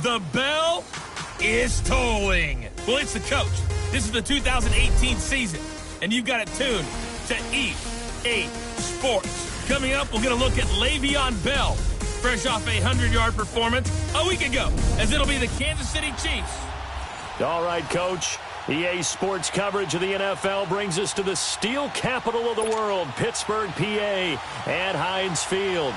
The bell is tolling. Well, it's the coach. This is the 2018 season, and you've got it tuned to EA Sports. Coming up, we're going to look at Le'Veon Bell, fresh off a 100-yard performance a week ago, as it'll be the Kansas City Chiefs. All right, Coach. EA Sports coverage of the NFL brings us to the steel capital of the world, Pittsburgh, PA, at Heinz Field.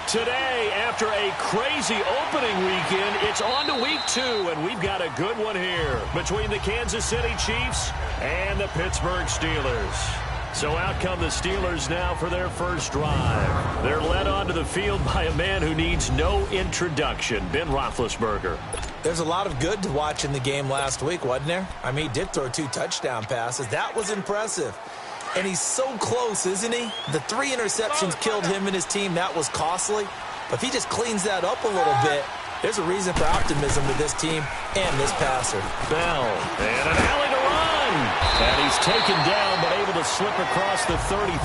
Today, after a crazy opening weekend, it's on to week 2, and we've got a good one here between the Kansas City Chiefs and the Pittsburgh Steelers. So out come the Steelers now for their first drive. They're led onto the field by a man who needs no introduction, Ben Roethlisberger. There's a lot of good to watch in the game last week, wasn't there? I mean, he did throw 2 touchdown passes. That was impressive. And he's so close, isn't he? The 3 interceptions killed him and his team. That was costly. But if he just cleans that up a little bit, there's a reason for optimism with this team and this passer. Bell, and an alley to run. And he's taken down, but able to slip across the 35.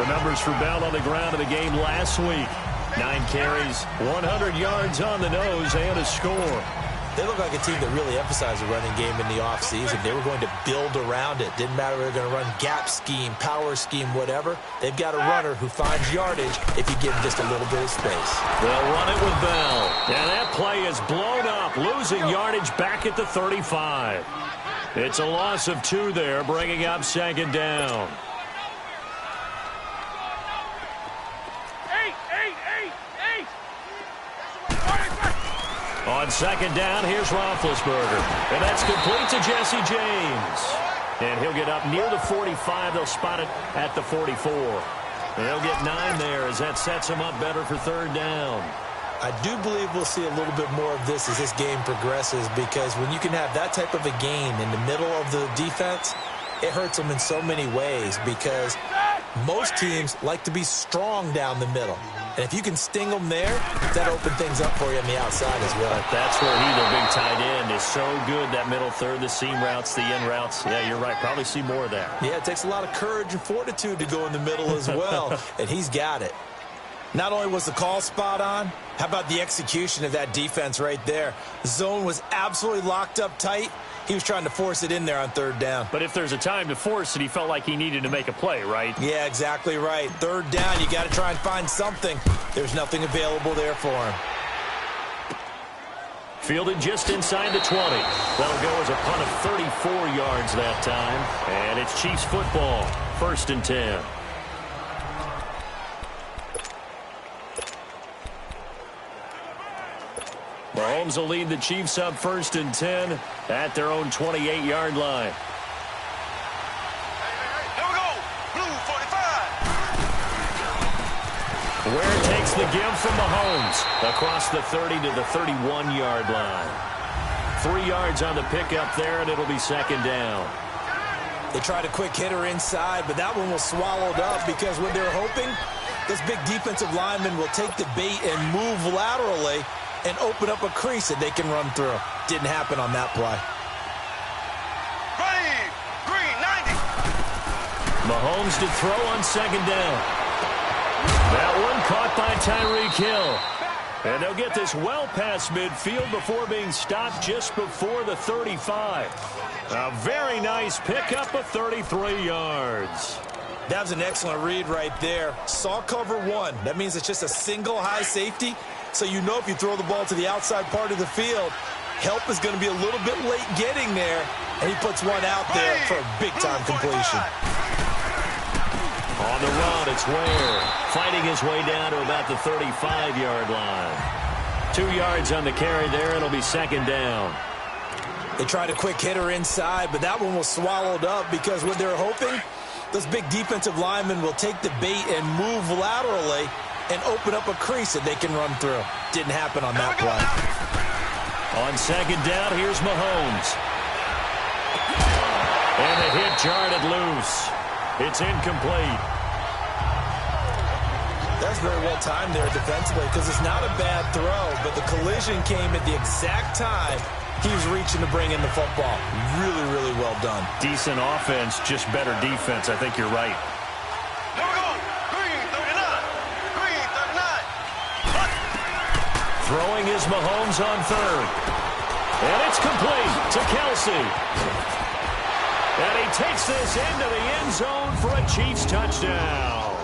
The numbers for Bell on the ground in the game last week. 9 carries, 100 yards on the nose, and a score. They look like a team that really emphasized the running game in the offseason. They were going to build around it. Didn't matter if they were going to run gap scheme, power scheme, whatever. They've got a runner who finds yardage if you give him just a little bit of space. They'll run it with Bell. And that play is blown up, losing yardage back at the 35. It's a loss of 2 there, bringing up second down. On second down, here's Roethlisberger. And that's complete to Jesse James. And he'll get up near the 45. They'll spot it at the 44. And they'll get 9 there as that sets him up better for third down. I do believe we'll see a little bit more of this as this game progresses, because when you can have that type of a gain in the middle of the defense, it hurts them in so many ways, because most teams like to be strong down the middle. And if you can sting them there, that opens things up for you on the outside as well. That's where he, the big tight end, is so good, that middle third, the seam routes, the in routes. Yeah, you're right. Probably see more of that. Yeah, it takes a lot of courage and fortitude to go in the middle as well, and he's got it. Not only was the call spot on, how about the execution of that defense right there? The zone was absolutely locked up tight. He was trying to force it in there on third down. But if there's a time to force it, he felt like he needed to make a play, right? Yeah, exactly right. Third down, you got to try and find something. There's nothing available there for him. Fielded just inside the 20. That'll go as a punt of 34 yards that time. And it's Chiefs football, 1st and 10. Mahomes will lead the Chiefs up 1st and 10 at their own 28-yard line. Here we go. Blue 45. Ware takes the give from Mahomes across the 30 to the 31-yard line. 3 yards on the pickup there, and it'll be 2nd down. They tried a quick hitter inside, but that one was swallowed up because what they're hoping, this big defensive lineman will take the bait and move laterally and open up a crease that they can run through. Didn't happen on that play. Ready. Green 90. Mahomes to throw on 2nd down. That one caught by Tyreek Hill. And they'll get this well past midfield before being stopped just before the 35. A very nice pickup of 33 yards. That was an excellent read right there. Saw cover 1. That means it's just a single high safety. So you know if you throw the ball to the outside part of the field, help is going to be a little bit late getting there. And he puts one out there for a big-time completion. On the run, it's Ware fighting his way down to about the 35-yard line. 2 yards on the carry there. It'll be 2nd down. They tried a quick hitter inside, but that one was swallowed up because what they're hoping, this big defensive lineman will take the bait and move laterally and open up a crease that they can run through. Didn't happen on that play. On 2nd down, here's Mahomes. And the hit jarred it loose. It's incomplete. That's very well timed there defensively because it's not a bad throw, but the collision came at the exact time he was reaching to bring in the football. Really, really well done. Decent offense, just better defense. I think you're right. Here we go. Green 39. Green 39. Throwing is Mahomes on 3rd. And it's complete to Kelsey. And he takes this into the end zone for a Chiefs touchdown.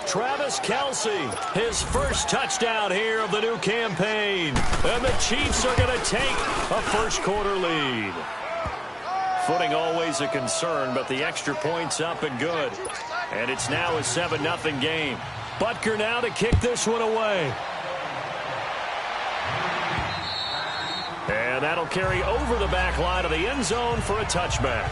Travis Kelsey, his first touchdown here of the new campaign. And the Chiefs are going to take a first-quarter lead. Footing always a concern, but the extra point's up and good. And it's now a 7-0 game. Butker now to kick this one away. And that'll carry over the back line of the end zone for a touchback.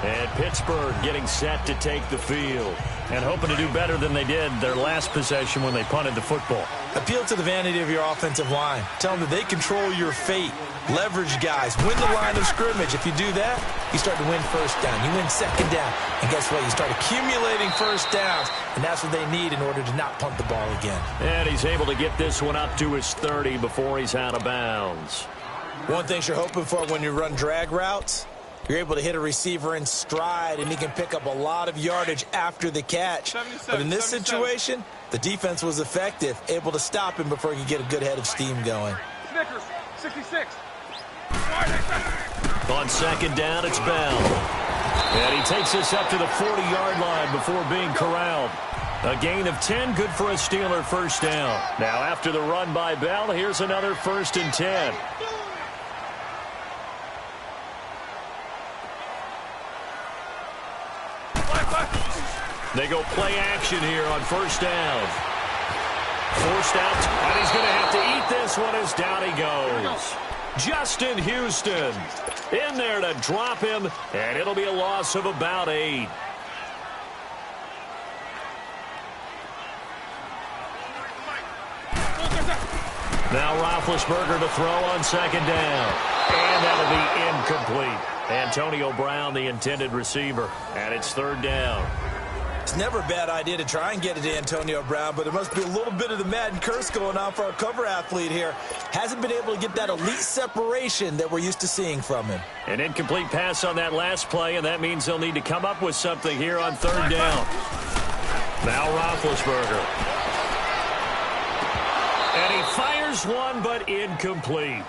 And Pittsburgh getting set to take the field and hoping to do better than they did their last possession when they punted the football. Appeal to the vanity of your offensive line. Tell them that they control your fate. Leverage guys. Win the line of scrimmage. If you do that, you start to win 1st down. You win 2nd down. And guess what? You start accumulating 1st downs. And that's what they need in order to not punt the ball again. And he's able to get this one up to his 30 before he's out of bounds. One thing you're hoping for when you run drag routes, you're able to hit a receiver in stride, and he can pick up a lot of yardage after the catch. But in this situation, the defense was effective, able to stop him before he could get a good head of steam going. Snickers 66. On 2nd down, it's Bell. And he takes us up to the 40-yard line before being corralled. A gain of 10, good for a Steeler 1st down. Now after the run by Bell, here's another 1st and 10. They go play action here on 1st down. Forced out, and he's going to have to eat this one as down he goes. Justin Houston in there to drop him, and it'll be a loss of about 8. Now Roethlisberger to throw on 2nd down. And that'll be incomplete. Antonio Brown, the intended receiver, and it's 3rd down. It's never a bad idea to try and get it to Antonio Brown, but there must be a little bit of the Madden curse going on for our cover athlete here. Hasn't been able to get that elite separation that we're used to seeing from him. An incomplete pass on that last play, and that means they'll need to come up with something here on 3rd down. Now Roethlisberger. And he fires one, but incomplete.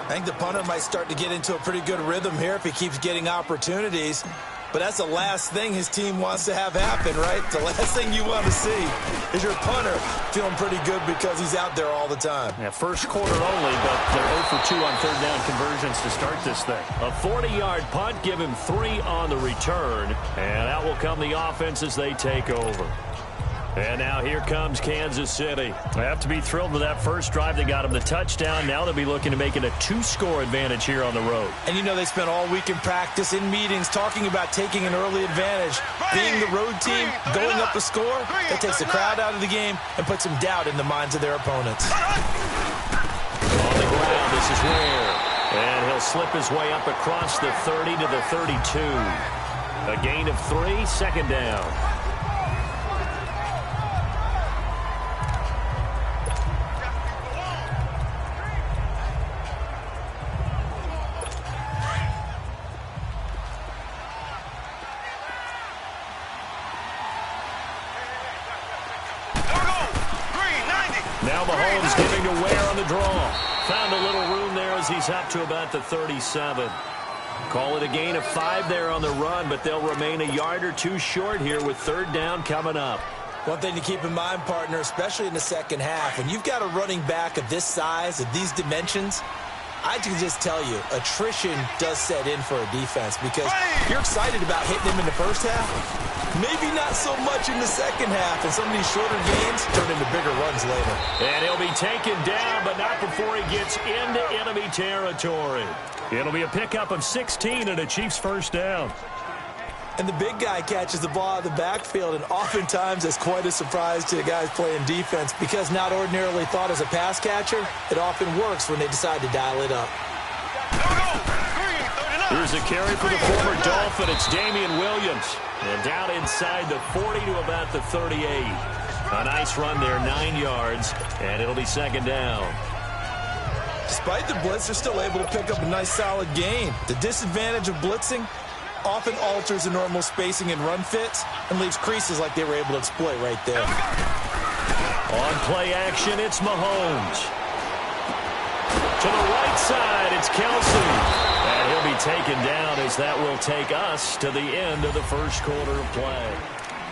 I think the punter might start to get into a pretty good rhythm here if he keeps getting opportunities. But that's the last thing his team wants to have happen, right? The last thing you want to see is your punter feeling pretty good because he's out there all the time. Yeah, first quarter only, but they're 0 for 2 on third down conversions to start this thing. A 40-yard punt, give him 3 on the return, and out will come the offense as they take over. And now here comes Kansas City. They have to be thrilled with that first drive. They got them the touchdown. Now they'll be looking to make it a 2-score advantage here on the road. And you know they spent all week in practice, in meetings, talking about taking an early advantage. Being the road team, going up a score, that takes the crowd out of the game and puts some doubt in the minds of their opponents. On the ground, this is Ware. And he'll slip his way up across the 30 to the 32. A gain of 3, second down. Now Mahomes giving to Ware on the draw. Found a little room there as he's up to about the 37. Call it a gain of 5 there on the run, but they'll remain a yard or 2 short here with third down coming up. One thing to keep in mind, partner, especially in the second half, when you've got a running back of this size, of these dimensions, I can just tell you, attrition does set in for a defense because you're excited about hitting him in the first half. Maybe not so much in the second half, and some of these shorter gains turn into bigger runs later. And he'll be taken down, but not before he gets into enemy territory. It'll be a pickup of 16 and a Chiefs first down. And the big guy catches the ball out of the backfield, and oftentimes it's quite a surprise to the guys playing defense because not ordinarily thought as a pass catcher, it often works when they decide to dial it up. Here's a carry for the former Dolphin. It's Damian Williams. And down inside the 40 to about the 38. A nice run there, 9 yards, and it'll be second down. Despite the blitz, they're still able to pick up a nice solid gain. The disadvantage of blitzing often alters the normal spacing and run fits and leaves creases like they were able to exploit right there. On play action, it's Mahomes. To the right side, it's Kelsey. And he'll be taken down as that will take us to the end of the first quarter of play.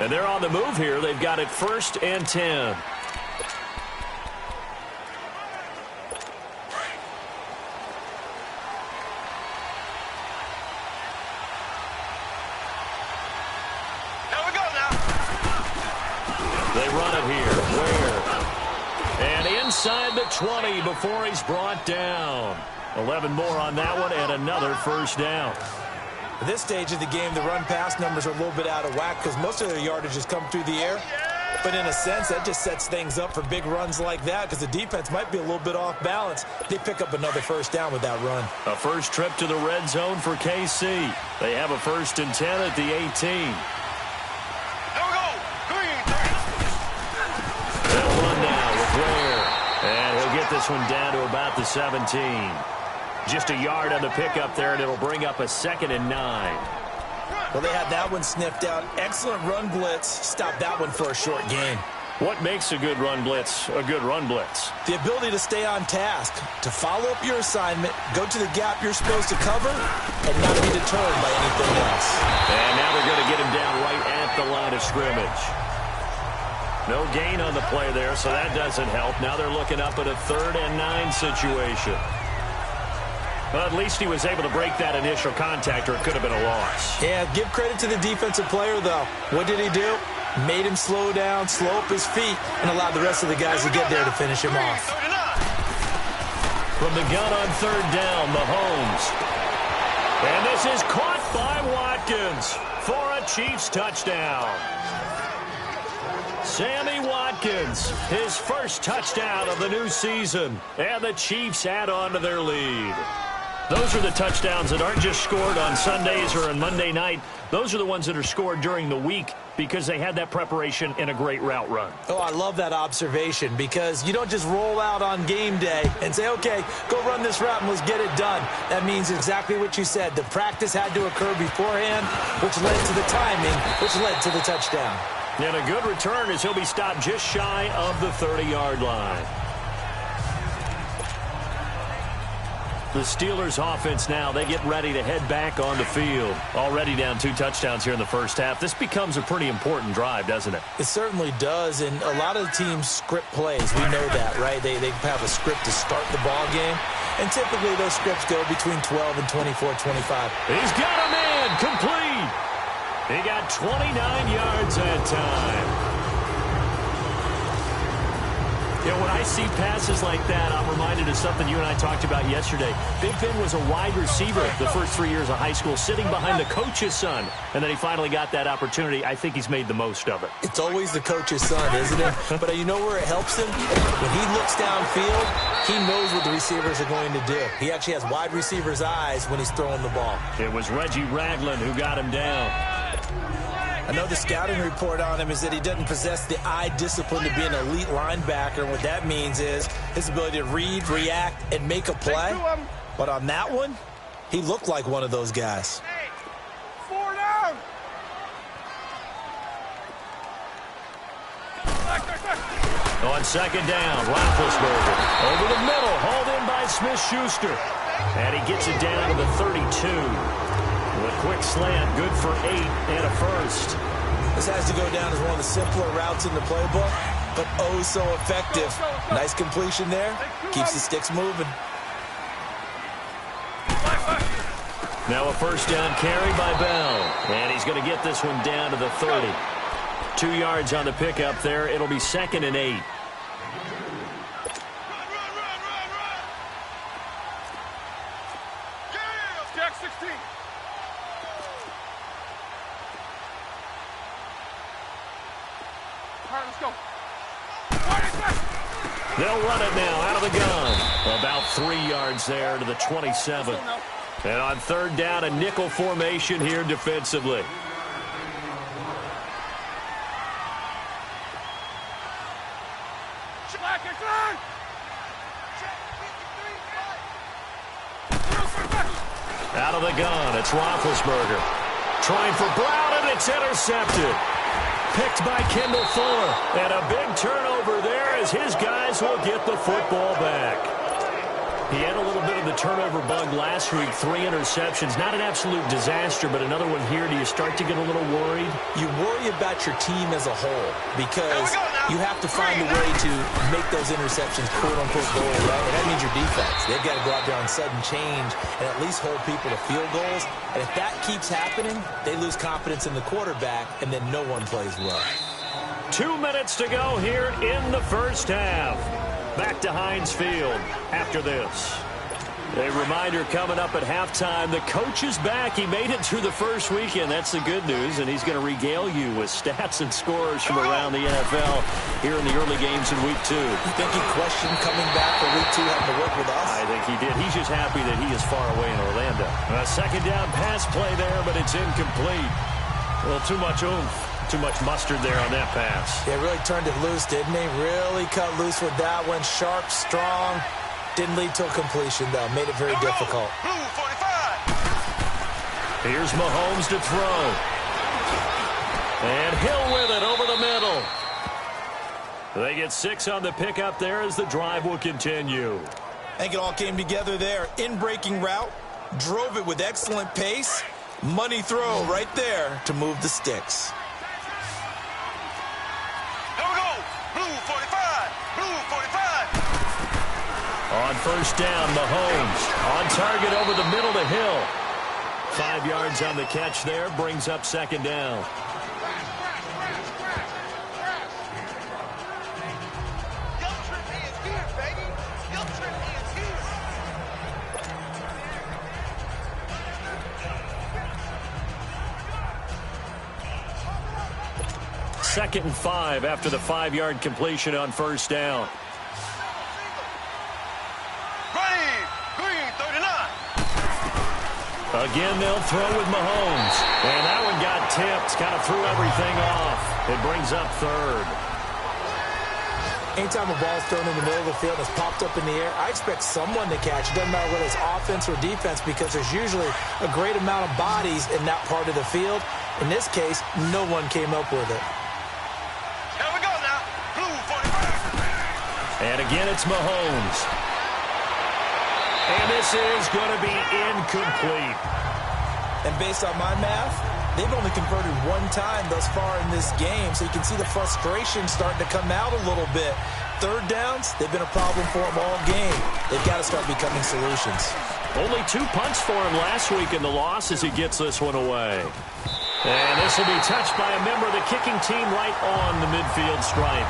And they're on the move here. They've got it 1st and 10. They run it here. Ware. And inside the 20 before he's brought down. 11 more on that one and another first down. At this stage of the game, the run-pass numbers are a little bit out of whack because most of their yardage has come through the air. But in a sense, that just sets things up for big runs like that because the defense might be a little bit off balance. They pick up another first down with that run. A first trip to the red zone for KC. They have a 1st and 10 at the 18. They'll run now with Ware. And he'll get this one down to about the 17. Just a yard on the pickup there, and it'll bring up a 2nd and 9. Well, they had that one sniffed out. Excellent run blitz. Stop that one for a short gain. What makes a good run blitz a good run blitz? The ability to stay on task, to follow up your assignment, go to the gap you're supposed to cover, and not be deterred by anything else. And now they're going to get him down right at the line of scrimmage. No gain on the play there, so that doesn't help. Now they're looking up at a 3rd and 9 situation. Well, at least he was able to break that initial contact, or it could have been a loss. Yeah, give credit to the defensive player, though. What did he do? Made him slow down, slow up his feet, and allowed the rest of the guys to get there to finish him off. From the gun on 3rd down, Mahomes. And this is caught by Watkins for a Chiefs touchdown. Sammy Watkins, his first touchdown of the new season, and the Chiefs add on to their lead. Those are the touchdowns that aren't just scored on Sundays or on Monday night. Those are the ones that are scored during the week because they had that preparation in a great route run. Oh, I love that observation because you don't just roll out on game day and say, okay, go run this route and let's get it done. That means exactly what you said. The practice had to occur beforehand, which led to the timing, which led to the touchdown. And a good return as he'll be stopped just shy of the 30-yard line. The Steelers offense now, they get ready to head back on the field. Already down 2 touchdowns here in the first half. This becomes a pretty important drive, doesn't it? It certainly does, and a lot of the teams script plays. We know that, right? They have a script to start the ball game, and typically those scripts go between 12 and 24, 25. He's got a man complete. He got 29 yards that time. You know, when I see passes like that, I'm reminded of something you and I talked about yesterday. Big Ben was a wide receiver the first 3 years of high school, sitting behind the coach's son, and then he finally got that opportunity. I think he's made the most of it. It's always the coach's son, isn't it? But you know where it helps him? When he looks downfield, he knows what the receivers are going to do. He actually has wide receivers' eyes when he's throwing the ball. It was Reggie Ragland who got him down. I know the scouting report on him is that he doesn't possess the eye discipline to be an elite linebacker. And what that means is his ability to read, react, and make a play. But on that one, he looked like one of those guys. 4 down. On second down, Roethlisberger over the middle, hauled in by Smith-Schuster. And he gets it down to the 32. With a quick slant, good for 8 and a first. This has to go down as one of the simpler routes in the playbook, but oh so effective. Nice completion there. Keeps the sticks moving. Now a first down carry by Bell. And he's going to get this one down to the 30. 2 yards on the pickup there. It'll be 2nd and 8. Jack 16. All right, let's go. They'll run it now out of the gun. About 3 yards there to the 27. And on third down, a nickel formation here defensively. Out of the gun, it's Roethlisberger. Trying for Brown, and it's intercepted. Picked by Kendall Fuller. And a big turnover there as his guys will get the football back. He had a little bit of the turnover bug last week, 3 interceptions. Not an absolute disaster, but another one here. Do you start to get a little worried? You worry about your team as a whole because you have to find a way to make those interceptions quote-unquote go away, and that means your defense. They've got to go out there on sudden change and at least hold people to field goals. And if that keeps happening, they lose confidence in the quarterback, and then no one plays well. 2 minutes to go here in the first half. Back to Heinz Field after this. A reminder coming up at halftime, the coach is back. He made it through the first weekend. That's the good news, and he's going to regale you with stats and scores from around the NFL here in the early games in Week 2. You think he questioned coming back for Week 2 having to work with us? I think he did. He's just happy that he is far away in Orlando. A second down pass play there, but it's incomplete. Well, too much oomph. Too much mustard there on that pass. Yeah, really turned it loose, didn't he? Really cut loose with that one. Sharp, strong. Didn't lead to a completion, though. Made it very difficult. Blue 45. Here's Mahomes to throw. And Hill with it over the middle. They get 6 on the pickup there as the drive will continue. I think it all came together there. In-breaking route. Drove it with excellent pace. Money throw right there to move the sticks. Blue 45. Blue 45. On first down, Mahomes on target over the middle to Hill. 5 yards on the catch there, brings up second down. Second and 5 after the 5-yard completion on first down. Ready. Green 39. Again, they'll throw with Mahomes. And that one got tipped. Kind of threw everything off. It brings up third. Anytime a ball's thrown in the middle of the field and it's popped up in the air, I expect someone to catch. It doesn't matter whether it's offense or defense because there's usually a great amount of bodies in that part of the field. In this case, no one came up with it. And again, it's Mahomes. And this is going to be incomplete. And based on my math, they've only converted one time thus far in this game, so you can see the frustration starting to come out a little bit. Third downs, they've been a problem for them all game. They've got to start becoming solutions. Only 2 punts for him last week in the loss as he gets this one away. And this will be touched by a member of the kicking team right on the midfield stripe.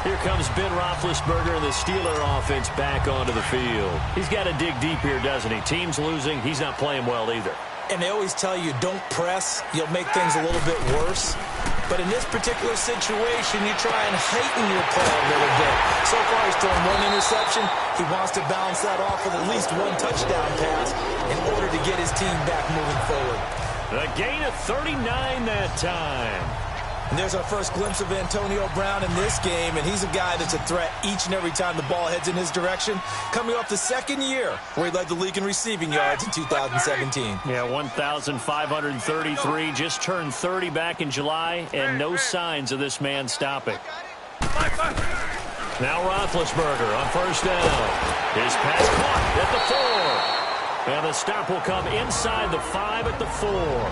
Here comes Ben Roethlisberger and the Steeler offense back onto the field. He's got to dig deep here, doesn't he? Team's losing. He's not playing well either. And they always tell you, don't press. You'll make things a little bit worse. But in this particular situation, you try and heighten your play a little bit. So far, he's thrown 1 interception. He wants to balance that off with at least 1 touchdown pass in order to get his team back moving forward. A gain of 39 that time. And there's our first glimpse of Antonio Brown in this game, and he's a guy that's a threat each and every time the ball heads in his direction, coming off the 2nd year where he led the league in receiving yards in 2017. Yeah, 1,533, just turned 30 back in July, and no signs of this man stopping. Now Roethlisberger on first down. His pass caught at the 4. And the stop will come inside the 5 at the 4.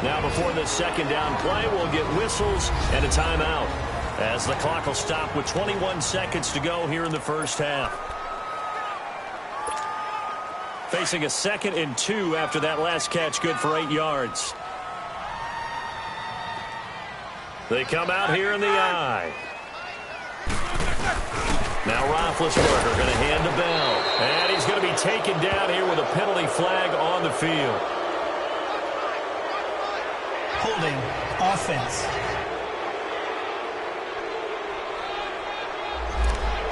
Now before this second down play, we'll get whistles and a timeout as the clock will stop with 21 seconds to go here in the first half. Facing a 2nd and 2 after that last catch, good for 8 yards. They come out here in the eye. Now Roethlisberger going to hand the bell. And he's going to be taken down here with a penalty flag on the field. Holding offense.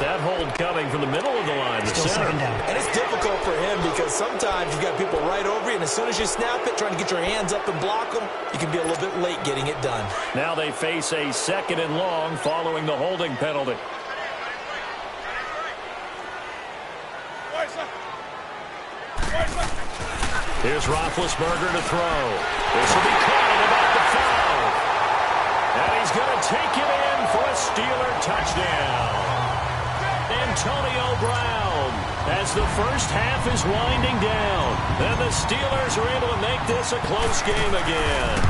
That hold coming from the middle of the line, the Still center. 2nd down. And it's difficult for him because sometimes you've got people right over you, and as soon as you snap it, trying to get your hands up and block them, you can be a little bit late getting it done. Now they face a 2nd and long following the holding penalty. Here's Roethlisberger to throw. This will be caught at about the 5. And he's going to take it in for a Steeler touchdown. Antonio Brown, as the first half is winding down. And the Steelers are able to make this a close game again.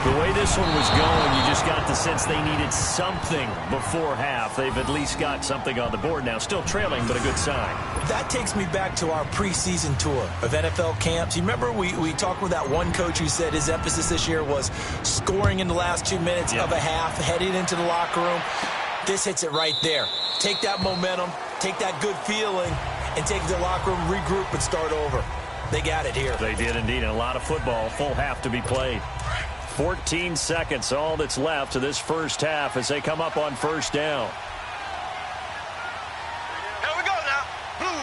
The way this one was going, you just got the sense they needed something before half. They've at least got something on the board now. Still trailing, but a good sign. That takes me back to our preseason tour of NFL camps. You remember we talked with that one coach who said his emphasis this year was scoring in the last 2 minutes of a half, heading into the locker room. This hits it right there. Take that momentum, take that good feeling, and take it to the locker room, regroup, and start over. They got it here. They did indeed. And a lot of football, full half to be played. 14 seconds, all that's left to this first half as they come up on first down. Here we go now. Blue.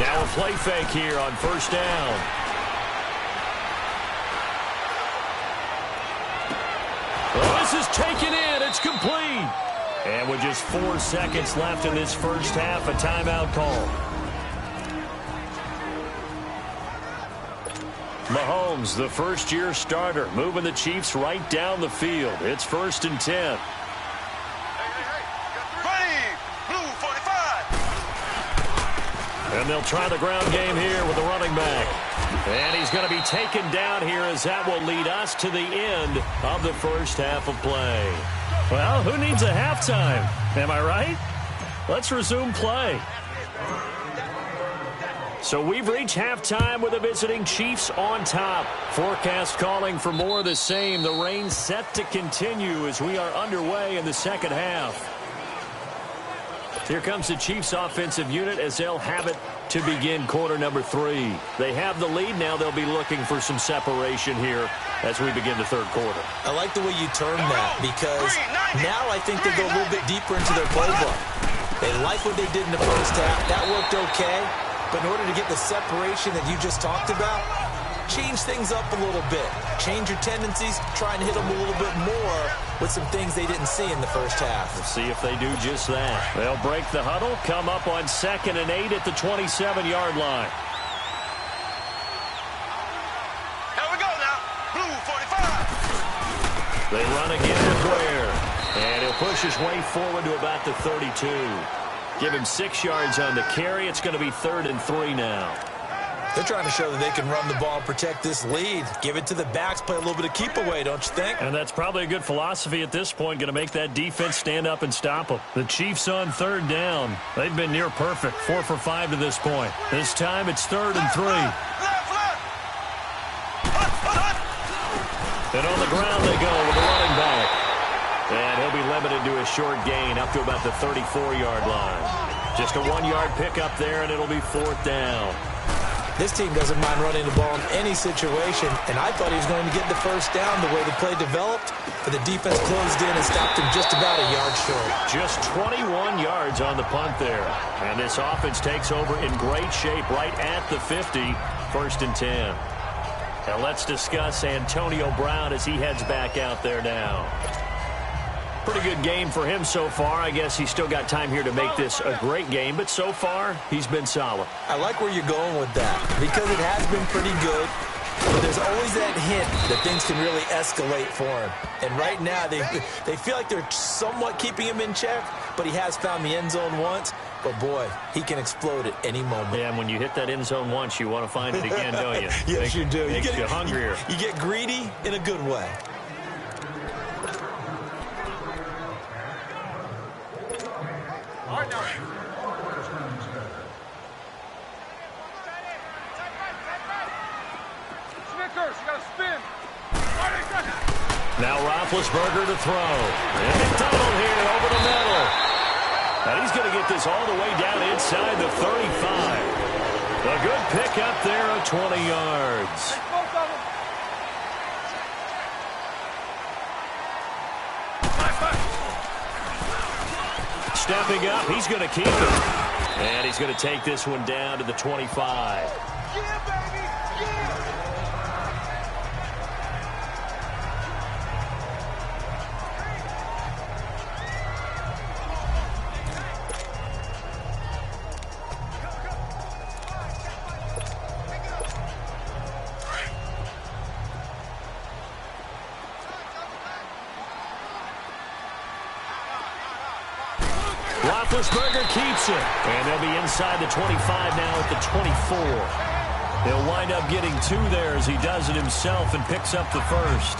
Now a play fake here on first down. Oh, this is taken in. It's complete. And with just 4 seconds left in this first half, a timeout call. Mahomes, the first-year starter, moving the Chiefs right down the field. It's 1st and 10. Ready. Blue 45. And they'll try the ground game here with the running back. And he's going to be taken down here as that will lead us to the end of the first half of play. Well, who needs a halftime? Am I right? Let's resume play. So we've reached halftime with the visiting Chiefs on top. Forecast calling for more of the same. The rain set to continue as we are underway in the second half. Here comes the Chiefs offensive unit as they'll have it to begin quarter number 3. They have the lead. Now they'll be looking for some separation here as we begin the third quarter. I like the way you term that because now I think they go a little bit deeper into their playbook. They like what they did in the first half. That worked okay. But in order to get the separation that you just talked about, change things up a little bit. Change your tendencies, try and hit them a little bit more with some things they didn't see in the first half. We'll see if they do just that. They'll break the huddle, come up on 2nd and 8 at the 27-yard line. Here we go now. Blue 45. They run again with Ware. And he'll push his way forward to about the 32. Give him 6 yards on the carry. It's going to be 3rd and 3 now. They're trying to show that they can run the ball and protect this lead. Give it to the backs, play a little bit of keep away, don't you think? And that's probably a good philosophy at this point, going to make that defense stand up and stop them. The Chiefs on 3rd down. They've been near perfect, 4 for 5 to this point. This time it's 3rd and 3. And on the ground they go with the running back. And he'll be limited to a short gain up to about the 34-yard line. Just a 1-yard pickup there, and it'll be 4th down. This team doesn't mind running the ball in any situation, and I thought he was going to get the first down the way the play developed, but the defense closed in and stopped him just about a yard short. Just 21 yards on the punt there. And this offense takes over in great shape right at the 50, 1st and 10. Now let's discuss Antonio Brown as he heads back out there now. Pretty good game for him so far. I guess he's still got time here to make this a great game, but so far, he's been solid. I like where you're going with that because it has been pretty good, but there's always that hint that things can really escalate for him. And right now, they feel like they're somewhat keeping him in check, but he has found the end zone once. But, boy, he can explode at any moment. Yeah, and when you hit that end zone once, you want to find it again, don't you? Yes, you do. Makes you hungrier. You get greedy in a good way. All right, now. Snickers, you got to spin. Now Roethlisberger to throw. And McDonald here over the middle. And he's going to get this all the way down inside the 35. A good pickup there of 20 yards. Stepping up, he's going to keep it. And he's going to take this one down to the 25. Yeah, baby! Yeah! Roethlisberger keeps it. And they'll be inside the 25 now at the 24. He'll wind up getting 2 there as he does it himself and picks up the first.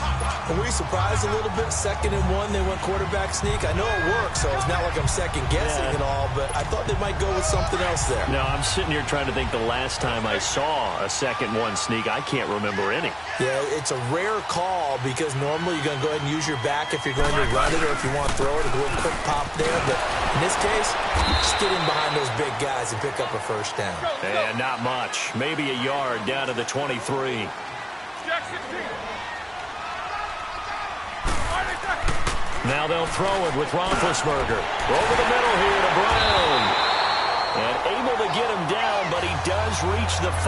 Were we surprised a little bit? 2nd and 1, they went quarterback sneak. I know it worked, so it's not like I'm second-guessing at all, but I thought they might go with something else there. No, I'm sitting here trying to think the last time I saw a 2nd-1 sneak. I can't remember any. Yeah, it's a rare call because normally you're going to go ahead and use your back if you're going to run it or if you want to throw it, a little quick pop there. But in this case, just get in behind those big guys and pick up a first down. And not much. Maybe a yard down to the 23. Now they'll throw it with Roethlisberger. Over the middle here to Brown. And able to get him down, but he does reach the 5.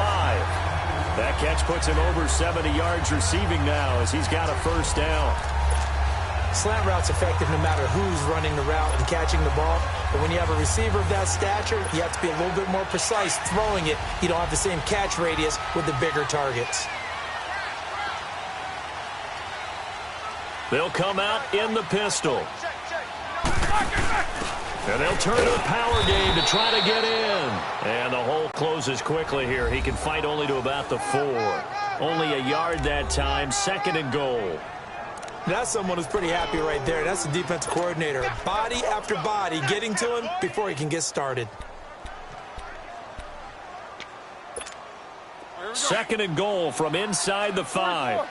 That catch puts him over 70 yards receiving now as he's got a first down. Slant route's effective no matter who's running the route and catching the ball. But when you have a receiver of that stature, you have to be a little bit more precise throwing it. You don't have the same catch radius with the bigger targets. They'll come out in the pistol. And they'll turn to a power game to try to get in. And the hole closes quickly here. He can fight only to about the 4. Only a yard that time, 2nd and goal. That's someone who's pretty happy right there. That's the defensive coordinator. Body after body getting to him before he can get started. 2nd and goal from inside the 5.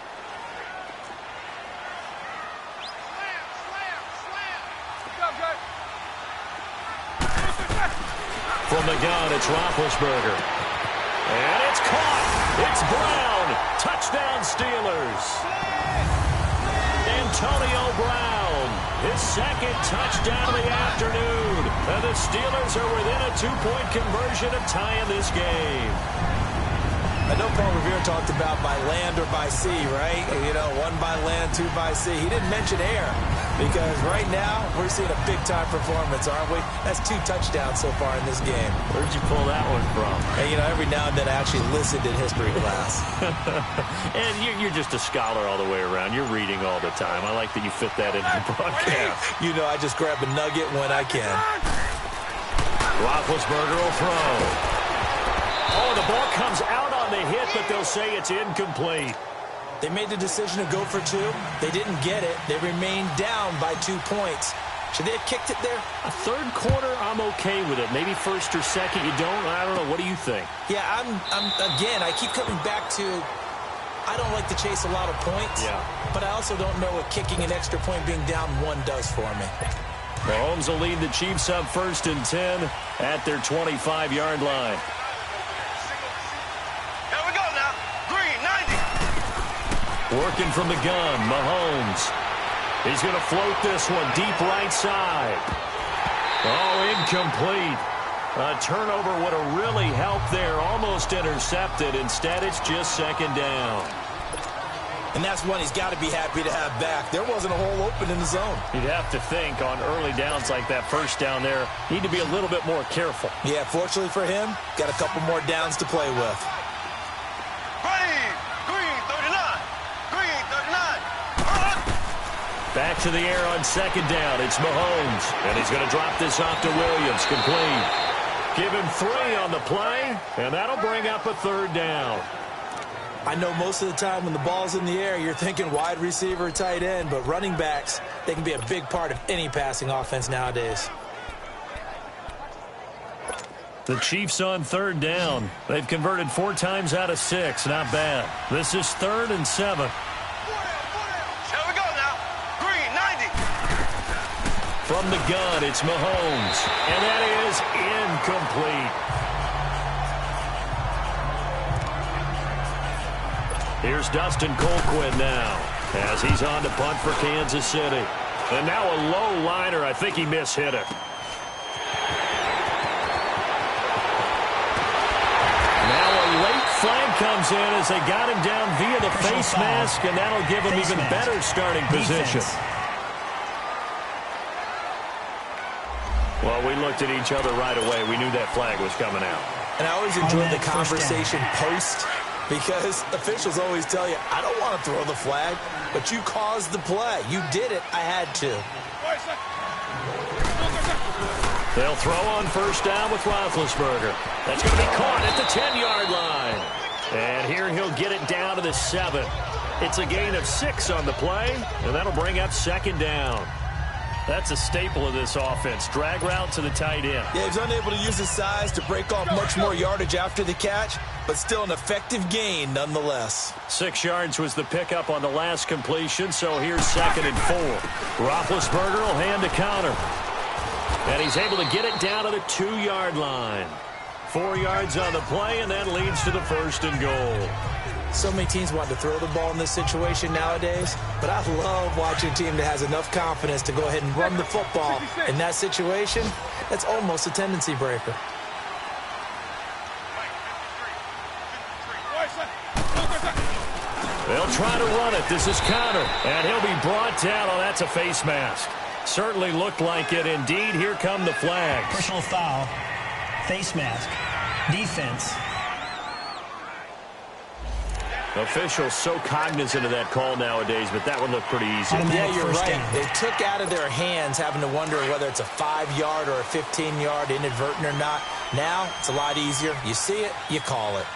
From the gun, it's Roethlisberger. And it's caught. It's Brown. Touchdown, Steelers. Antonio Brown, his 2nd touchdown of the afternoon. And the Steelers are within a 2-point conversion of tying this game. I know Paul Revere talked about by land or by sea, right? You know, 1 by land, 2 by sea. He didn't mention air because right now we're seeing a big-time performance, aren't we? That's 2 touchdowns so far in this game. Where'd you pull that one from? And, you know, every now and then I actually listened in history class. And you're just a scholar all the way around. You're reading all the time. I like that you fit that into the broadcast. You know, I just grab a nugget when I can. Roethlisberger will throw. Oh, the ball comes out on the hit, but they'll say it's incomplete. They made the decision to go for 2. They didn't get it. They remained down by 2 points. Should they have kicked it there? A third quarter, I'm okay with it. Maybe first or second, you don't. I don't know. What do you think? Yeah, again, I keep coming back to I don't like to chase a lot of points. Yeah. But I also don't know what kicking an extra point being down 1 does for me. Mahomes will lead the Chiefs up 1st and 10 at their 25-yard line. Here we go now. Green, 90. Working from the gun, Mahomes. He's going to float this one deep right side. Oh, incomplete. A turnover would have really helped there. Almost intercepted. Instead, it's just 2nd down. And that's one he's got to be happy to have back. There wasn't a hole open in the zone. You'd have to think on early downs like that, 1st down there, need to be a little bit more careful. Yeah, fortunately for him, got a couple more downs to play with. Ready. Green, 39. Green, 39. Back to the air on 2nd down. It's Mahomes. And he's going to drop this off to Williams. Complete. Give him 3 on the play, and that'll bring up a 3rd down. I know most of the time when the ball's in the air, you're thinking wide receiver, tight end, but running backs, they can be a big part of any passing offense nowadays. The Chiefs on 3rd down. They've converted 4 times out of 6. Not bad. This is 3rd and 7. Here we go now. Green, 90. From the gun, it's Mahomes. And that is incomplete. Here's Dustin Colquitt now as he's on to punt for Kansas City. And now a low liner. I think he mishit it. Now a late flag comes in as they got him down via the face mask, and that'll give him even better starting position. Well, we looked at each other right away. We knew that flag was coming out. And I always enjoy the conversation post, because officials always tell you, I don't want to throw the flag, but you caused the play. You did it. I had to. They'll throw on 1st down with Roethlisberger. That's going to be caught at the 10-yard line. And here he'll get it down to the 7. It's a gain of 6 on the play, and that'll bring up 2nd down. That's a staple of this offense. Drag route to the tight end. Yeah, he's unable to use his size to break off much more yardage after the catch, but still an effective gain nonetheless. 6 yards was the pickup on the last completion, so here's 2nd and 4. Roethlisberger will hand to counter. And he's able to get it down to the 2-yard line. 4 yards on the play, and that leads to the 1st and goal. So many teams want to throw the ball in this situation nowadays, but I love watching a team that has enough confidence to go ahead and run the football. In that situation, that's almost a tendency breaker. They'll try to run it. This is counter, and he'll be brought down. Oh, that's a face mask. Certainly looked like it. Indeed, here come the flags. Personal foul, face mask, defense. Officials so cognizant of that call nowadays, but that one looked pretty easy. Yeah, you're right. They took out of their hands having to wonder whether it's a 5-yard or a 15-yard inadvertent or not. Now, it's a lot easier. You see it, you call it.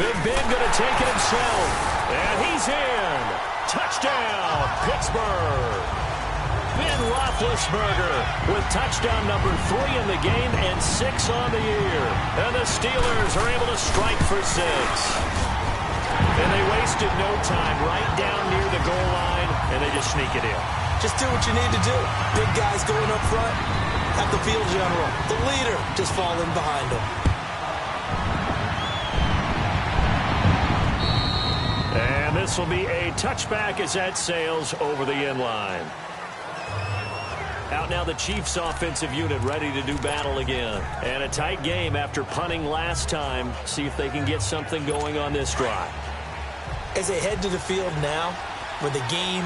Big Ben going to take it himself. And he's in. Touchdown, Pittsburgh. Ben Roethlisberger with touchdown number 3 in the game and 6 on the year. And the Steelers are able to strike for 6. And they wasted no time right down near the goal line, and they just sneak it in. Just do what you need to do. Big guys going up front. Have the field general, the leader, just fall in behind him. And this will be a touchback as that sails over the end line. Out now the Chiefs offensive unit ready to do battle again. And a tight game after punting last time. See if they can get something going on this drive. As they head to the field now, with the game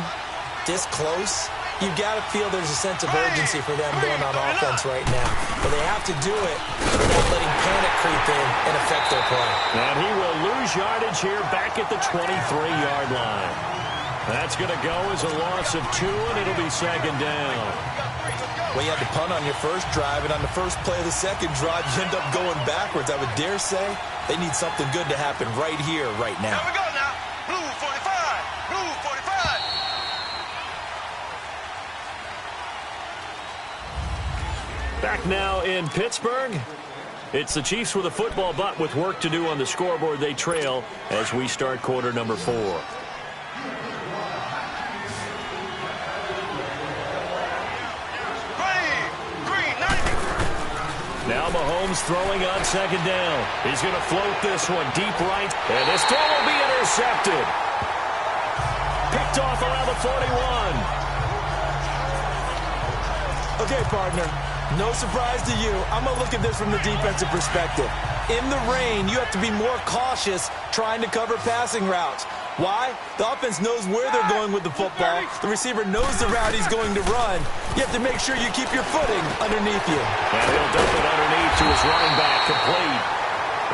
this close, you've got to feel there's a sense of urgency for them going on offense right now. But they have to do it without letting panic creep in and affect their play. And he will lose yardage here back at the 23-yard line. That's going to go as a loss of 2, and it'll be second down. Well, you had to punt on your first drive, and on the first play of the second drive, you end up going backwards. I would dare say they need something good to happen right here, right now. Here we go now. Blue 45. Blue 45. Back now in Pittsburgh. It's the Chiefs with a football, but with work to do on the scoreboard. They trail as we start quarter number 4. Now Mahomes throwing on second down. He's going to float this one deep right, and this throw will be intercepted. Picked off around the 41. Okay, partner, no surprise to you. I'm going to look at this from the defensive perspective. In the rain, you have to be more cautious trying to cover passing routes. Why? The offense knows where they're going with the football. The receiver knows the route he's going to run. You have to make sure you keep your footing underneath you. And he'll dump it underneath to his running back, complete.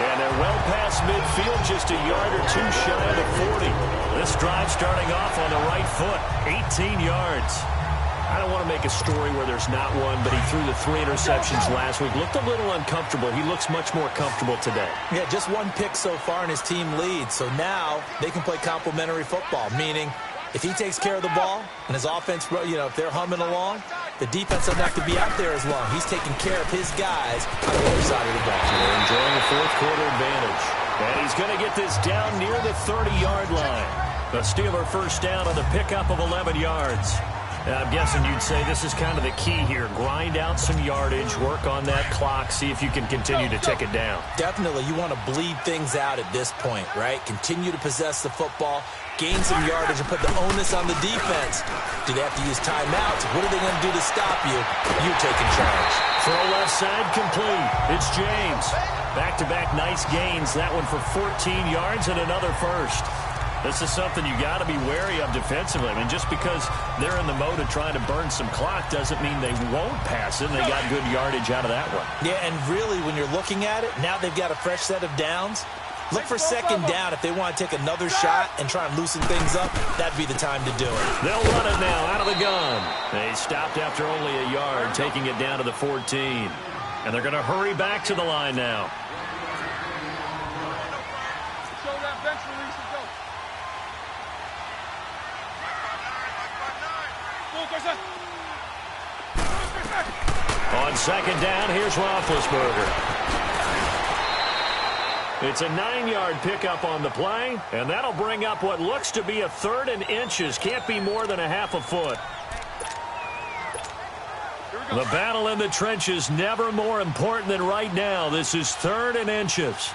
And they're well past midfield, just a yard or 2 shy of the 40. This drive starting off on the right foot, 18 yards. I don't want to make a story where there's not one, but he threw the 3 interceptions last week. Looked a little uncomfortable. He looks much more comfortable today. Yeah, just 1 pick so far and his team leads. So now they can play complementary football, meaning if he takes care of the ball and his offense, if they're humming along, the defense doesn't have to be out there as long. He's taking care of his guys on the other side of the ball. So they're enjoying a fourth quarter advantage. And he's going to get this down near the 30-yard line. The Steeler first down on the pickup of 11 yards. I'm guessing you'd say this is kind of the key here. Grind out some yardage, work on that clock, see if you can continue to tick it down. Definitely, you want to bleed things out at this point, right? Continue to possess the football, gain some yardage, and put the onus on the defense. Do they have to use timeouts? What are they going to do to stop you? You're taking charge. Throw left side complete. It's James. Back-to-back nice gains. That one for 14 yards and another first. This is something you got to be wary of defensively. I mean, just because they're in the mode of trying to burn some clock doesn't mean they won't pass it. They got good yardage out of that one. Yeah, and really, when you're looking at it, now they've got a fresh set of downs. Look for second down if they want to take another shot and try and loosen things up. That'd be the time to do it. They'll run it now out of the gun. They stopped after only a yard, taking it down to the 14. And they're going to hurry back to the line now. On second down, here's Roethlisberger. It's a 9-yard pickup on the play, and that'll bring up what looks to be a 3rd and inches. Can't be more than a half a foot. The battle in the trenches never more important than right now. This is 3rd and inches.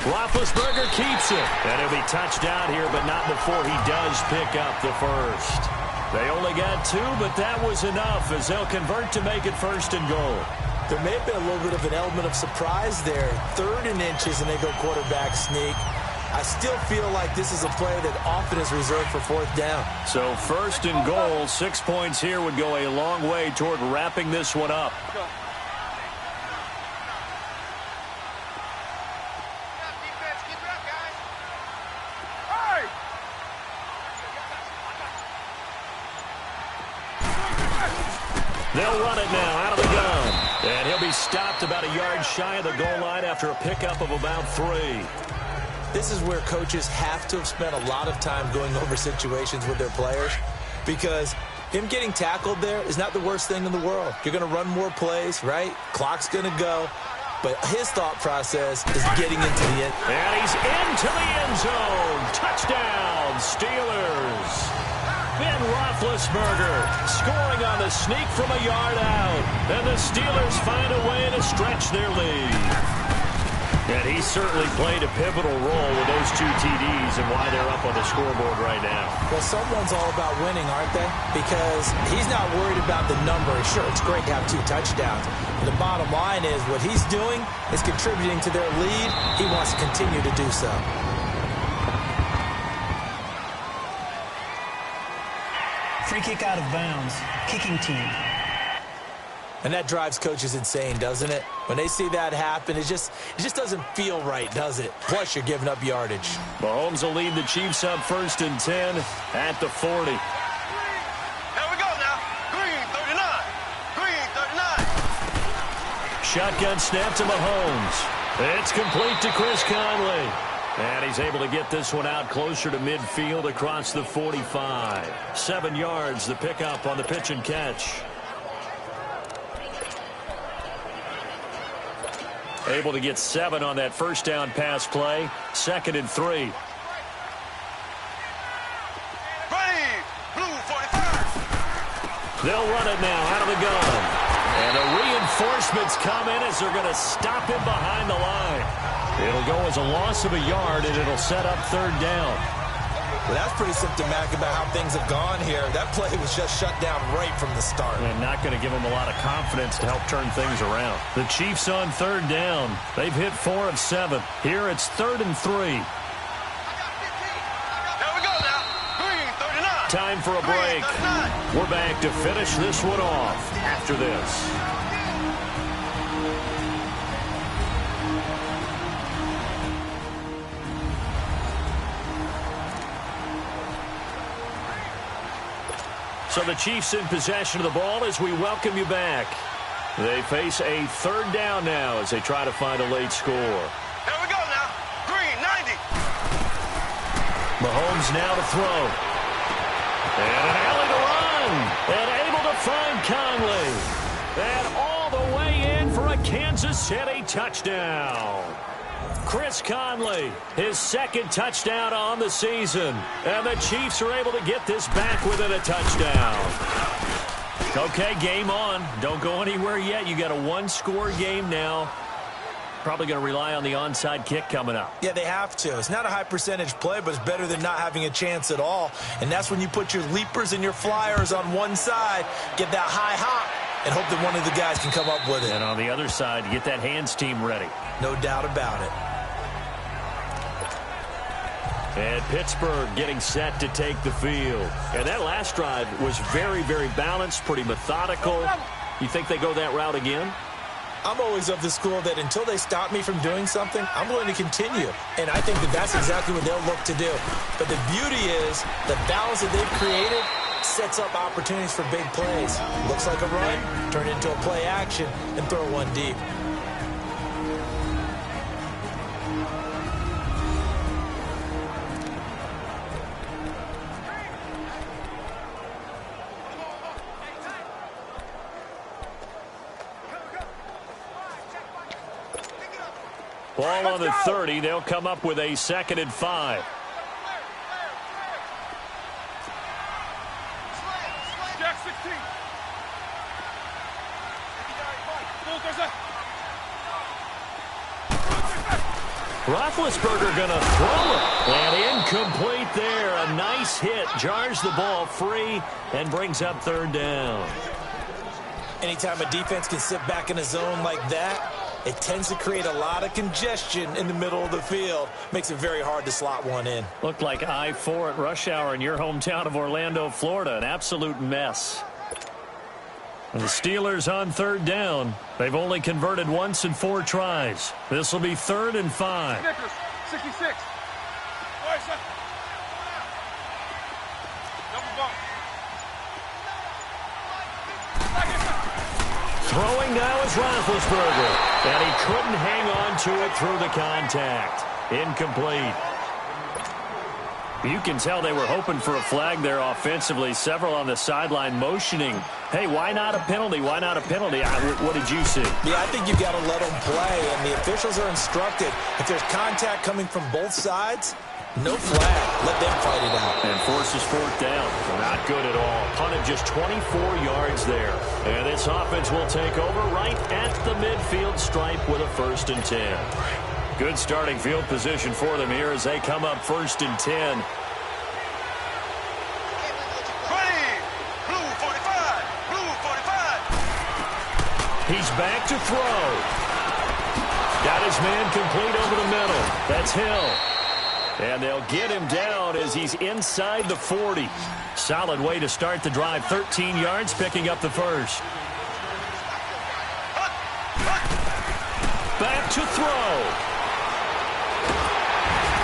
Roethlisberger keeps it. And he'll be touched out here, but not before he does pick up the first. They only got 2, but that was enough as they'll convert to make it 1st and goal. There may have been a little bit of an element of surprise there. 3rd and inches, and they go quarterback sneak. I still feel like this is a play that often is reserved for 4th down. So 1st and goal, 6 points here would go a long way toward wrapping this one up. They'll run it now out of the gun. And he'll be stopped about a yard shy of the goal line after a pickup of about 3. This is where coaches have to have spent a lot of time going over situations with their players, because him getting tackled there is not the worst thing in the world. You're going to run more plays, right? Clock's going to go. But his thought process is getting into the end. And he's into the end zone. Touchdown, Steelers. Ben Roethlisberger scoring on the sneak from a yard out. And the Steelers find a way to stretch their lead. And he certainly played a pivotal role with those 2 TDs and why they're up on the scoreboard right now. Well, someone's all about winning, aren't they? Because he's not worried about the number. Sure, it's great to have 2 touchdowns. But the bottom line is what he's doing is contributing to their lead. He wants to continue to do so. Free kick out of bounds. Kicking team. And that drives coaches insane, doesn't it? When they see that happen, it just doesn't feel right, does it? Plus, you're giving up yardage. Mahomes will lead the Chiefs up 1st and 10 at the 40. Here we go now. Green 39. Green 39. Shotgun snap to Mahomes. It's complete to Chris Conley. And he's able to get this one out closer to midfield across the 45. 7 yards, the pickup on the pitch and catch. Able to get 7 on that first down pass play. 2nd and 3. Ready. Blue 45. They'll run it now out of the gun. And the reinforcements come in as they're going to stop him behind the line. It'll go as a loss of a yard, and it'll set up 3rd down. Well, that's pretty symptomatic about how things have gone here. That play was just shut down right from the start. And not going to give them a lot of confidence to help turn things around. The Chiefs on 3rd down. They've hit 4 of 7. Here it's 3rd and 3. Here we go now. Green 39. Time for a break. We're back to finish this one off after this. So the Chiefs in possession of the ball as we welcome you back. They face a 3rd down now as they try to find a late score. Here we go now. Green 90. Mahomes now to throw. And an alley to run. And able to find Conley. And all the way in for a Kansas City touchdown. Chris Conley, his 2nd touchdown on the season. And the Chiefs are able to get this back within a touchdown. Okay, game on. Don't go anywhere yet. You got a 1-score game now. Probably going to rely on the onside kick coming up. Yeah, they have to. It's not a high percentage play, but it's better than not having a chance at all. And that's when you put your leapers and your flyers on one side, get that high hop, and hope that one of the guys can come up with it. And on the other side, get that hands team ready. No doubt about it. And Pittsburgh getting set to take the field. And that last drive was very, very balanced, pretty methodical. You think they go that route again? I'm always of the school that until they stop me from doing something, I'm going to continue. And I think that that's exactly what they'll look to do. But the beauty is the balance that they've created sets up opportunities for big plays. Looks like a run, turn it into a play action, and throw one deep. Ball on the 30. They'll come up with a 2nd and 5. Jack 16. Roethlisberger going to throw it. And incomplete there. A nice hit. Jars the ball free and brings up 3rd down. Anytime a defense can sit back in a zone like that, it tends to create a lot of congestion in the middle of the field. Makes it very hard to slot one in. Looked like I-4 at rush hour in your hometown of Orlando, Florida. An absolute mess. And the Steelers on 3rd down. They've only converted once in 4 tries. This will be 3rd and 5. 66. Throwing now is Roethlisberger. And he couldn't hang on to it through the contact. Incomplete. You can tell they were hoping for a flag there offensively. Several on the sideline motioning. Hey, why not a penalty? Why not a penalty? What did you see? Yeah, I think you've got to let them play, and the officials are instructed. If there's contact coming from both sides, no flag. Let them fight it out. And forces 4th down. Not good at all. Punted just 24 yards there. And this offense will take over right at the midfield stripe with a 1st and 10. Good starting field position for them here as they come up 1st and 10. Ready. Blue 45. Blue 45. He's back to throw. Got his man complete over the middle. That's Hill. And they'll get him down as he's inside the 40. Solid way to start the drive. 13 yards, picking up the 1st. Back to throw.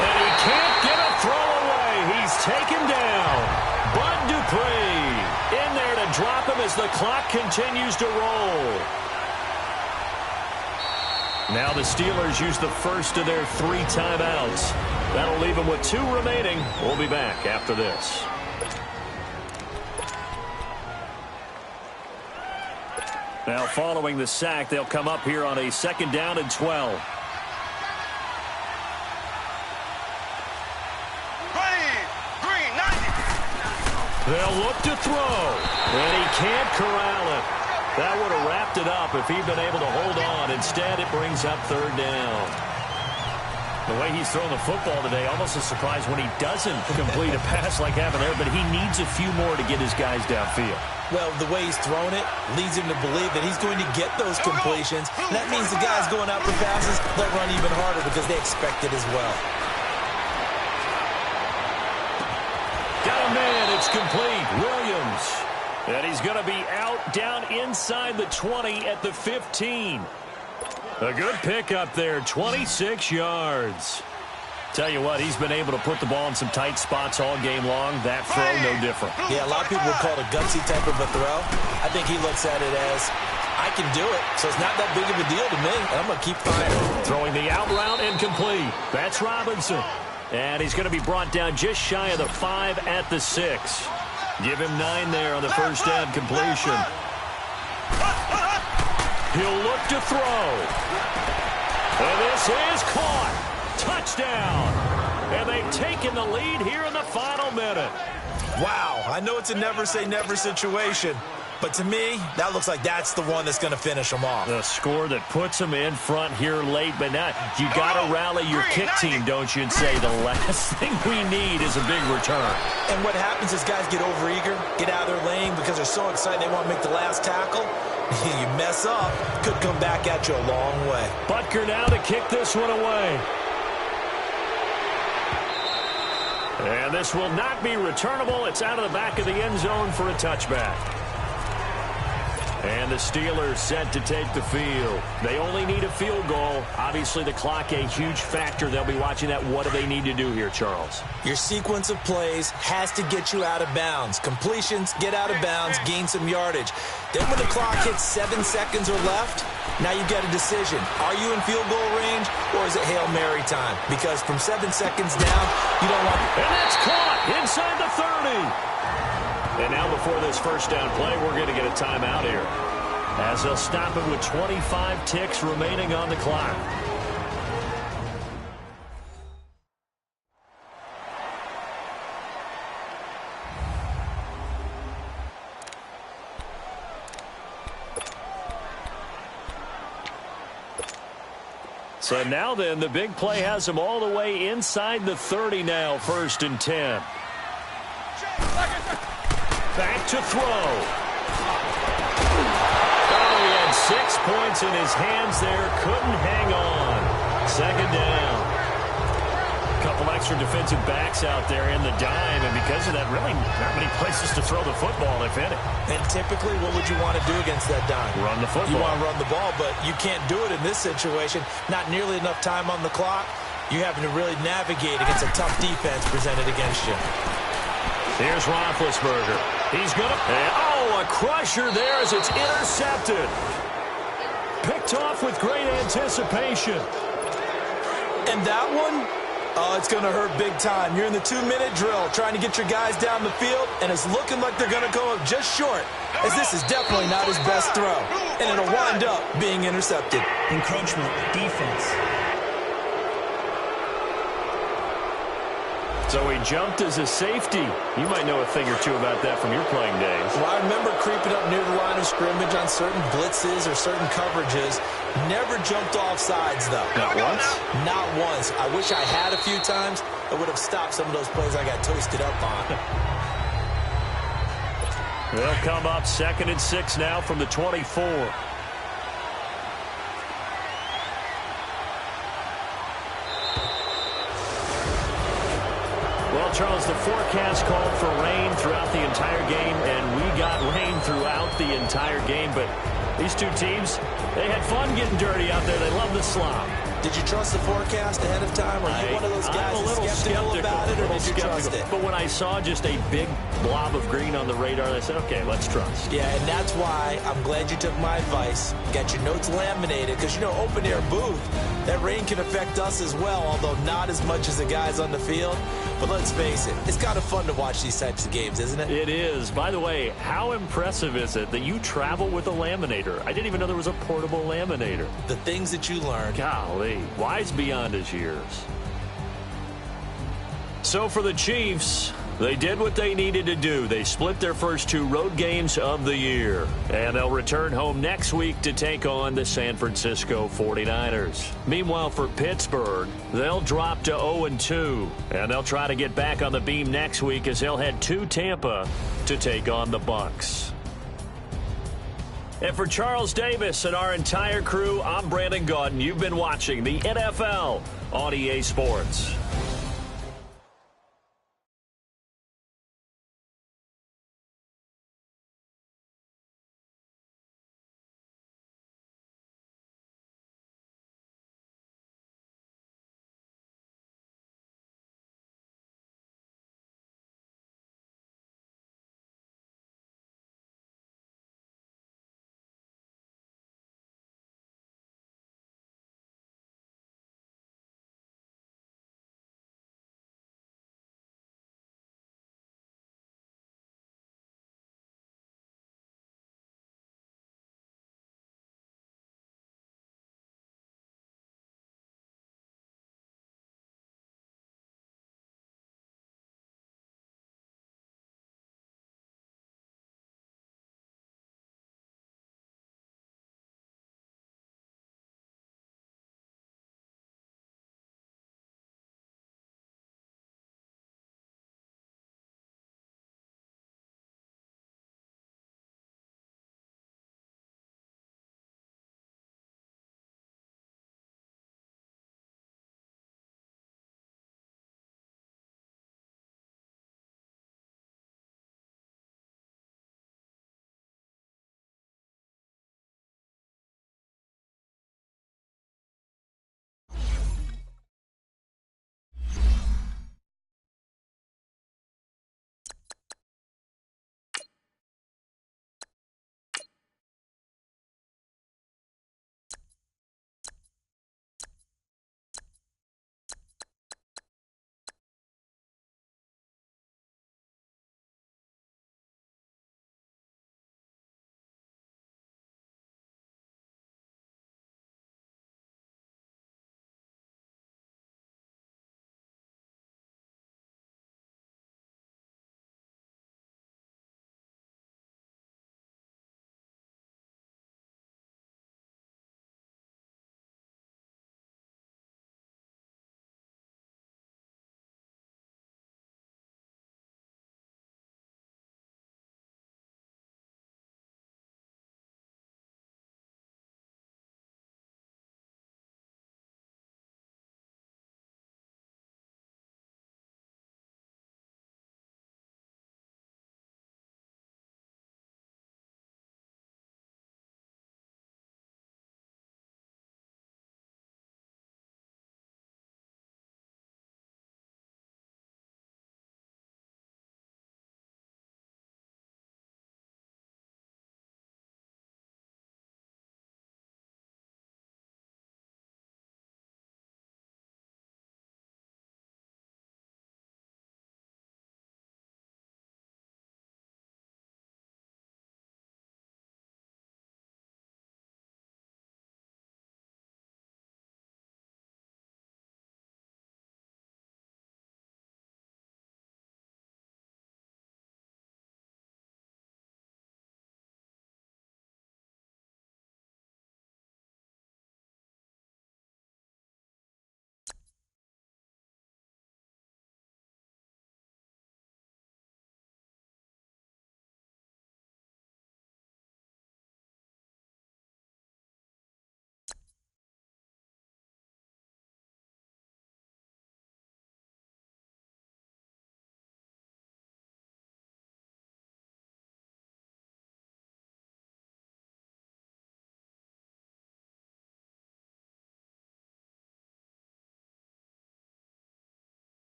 And he can't get a throw away. He's taken down. Bud Dupree in there to drop him as the clock continues to roll. Now the Steelers use the first of their 3 timeouts. That'll leave them with 2 remaining. We'll be back after this. Now following the sack, they'll come up here on a 2nd down and 12. They'll look to throw, and he can't corral it. That would have wrapped it up if he'd been able to hold on. Instead, it brings up 3rd down. The way he's throwing the football today, almost a surprise when he doesn't complete a pass like happened there, but he needs a few more to get his guys downfield. Well, the way he's thrown it leads him to believe that he's going to get those completions. And that means the guys going out for passes, they'll run even harder because they expect it as well. Got a man. It's complete. Williams. And he's going to be out down inside the 20 at the 15. A good pickup there, 26 yards. Tell you what, he's been able to put the ball in some tight spots all game long. That throw, no different. Yeah, a lot of people would call it a gutsy type of a throw. I think he looks at it as, I can do it, so it's not that big of a deal to me, and I'm going to keep firing. Throwing the out route and complete. That's Robinson. And he's going to be brought down just shy of the 5 at the 6. Give him 9 there on the first down completion. He'll look to throw. And this is caught. Touchdown. And they've taken the lead here in the final minute. Wow, I know it's a never-say-never situation, but to me, that looks like that's the one that's going to finish them off. The score that puts them in front here late, but now you got to rally your kick team, don't you, and say the last thing we need is a big return. And what happens is guys get overeager, get out of their lane because they're so excited they want to make the last tackle. You mess up, could come back at you a long way. Butker now to kick this one away. And this will not be returnable. It's out of the back of the end zone for a touchback. And the Steelers set to take the field. They only need a field goal. Obviously, the clock a huge factor. They'll be watching that. What do they need to do here, Charles? Your sequence of plays has to get you out of bounds. Completions, get out of bounds, gain some yardage. Then when the clock hits 7 seconds or left, now you get a decision. Are you in field goal range or is it Hail Mary time? Because from 7 seconds down, you don't want... And that's caught inside the 30. And now before this first down play, we're going to get a timeout here, as they'll stop it with 25 ticks remaining on the clock. So now then, the big play has them all the way inside the 30 now, 1st and 10. Back to throw. Oh, he had 6 points in his hands there. Couldn't hang on. 2nd down. A couple extra defensive backs out there in the dime, and because of that, really not many places to throw the football, if any. And typically, what would you want to do against that dime? Run the football. You want to run the ball, but you can't do it in this situation. Not nearly enough time on the clock. You're having to really navigate against a tough defense presented against you. Here's Roethlisberger. He's going to... Oh, a crusher there as it's intercepted. Picked off with great anticipation. And that one, oh, it's going to hurt big time. You're in the 2-minute drill trying to get your guys down the field, and it's looking like they're going to go up just short, as this is definitely not his best throw. And it'll wind up being intercepted. Encroachment, defense. So he jumped as a safety. You might know a thing or two about that from your playing days. Well, I remember creeping up near the line of scrimmage on certain blitzes or certain coverages. Never jumped off sides, though. Not once? Not once. I wish I had a few times. It would have stopped some of those plays I got toasted up on. They'll come up 2nd and 6 now from the 24. Well, Charles, the forecast called for rain throughout the entire game, and we got rain throughout the entire game, but These two teams, they had fun getting dirty out there. They love the slop. Did you trust the forecast ahead of time? Or are you one of those guys I'm a little skeptical about it, or did you trust it? But when I saw just a big blob of green on the radar, I said, okay, let's trust. Yeah, and that's why I'm glad you took my advice. Got your notes laminated, because, you know, open-air booth, that rain can affect us as well, although not as much as the guys on the field. But let's face it, it's kind of fun to watch these types of games, isn't it? It is. By the way, how impressive is it that you travel with a laminator? I didn't even know there was a portable laminator. The things that you learn. Golly, wise beyond his years. So for the Chiefs, they did what they needed to do. They split their first 2 road games of the year. And they'll return home next week to take on the San Francisco 49ers. Meanwhile, for Pittsburgh, they'll drop to 0-2. And they'll try to get back on the beam next week as they'll head to Tampa to take on the Bucs. And for Charles Davis and our entire crew, I'm Brandon Gaudin. You've been watching the NFL on EA Sports.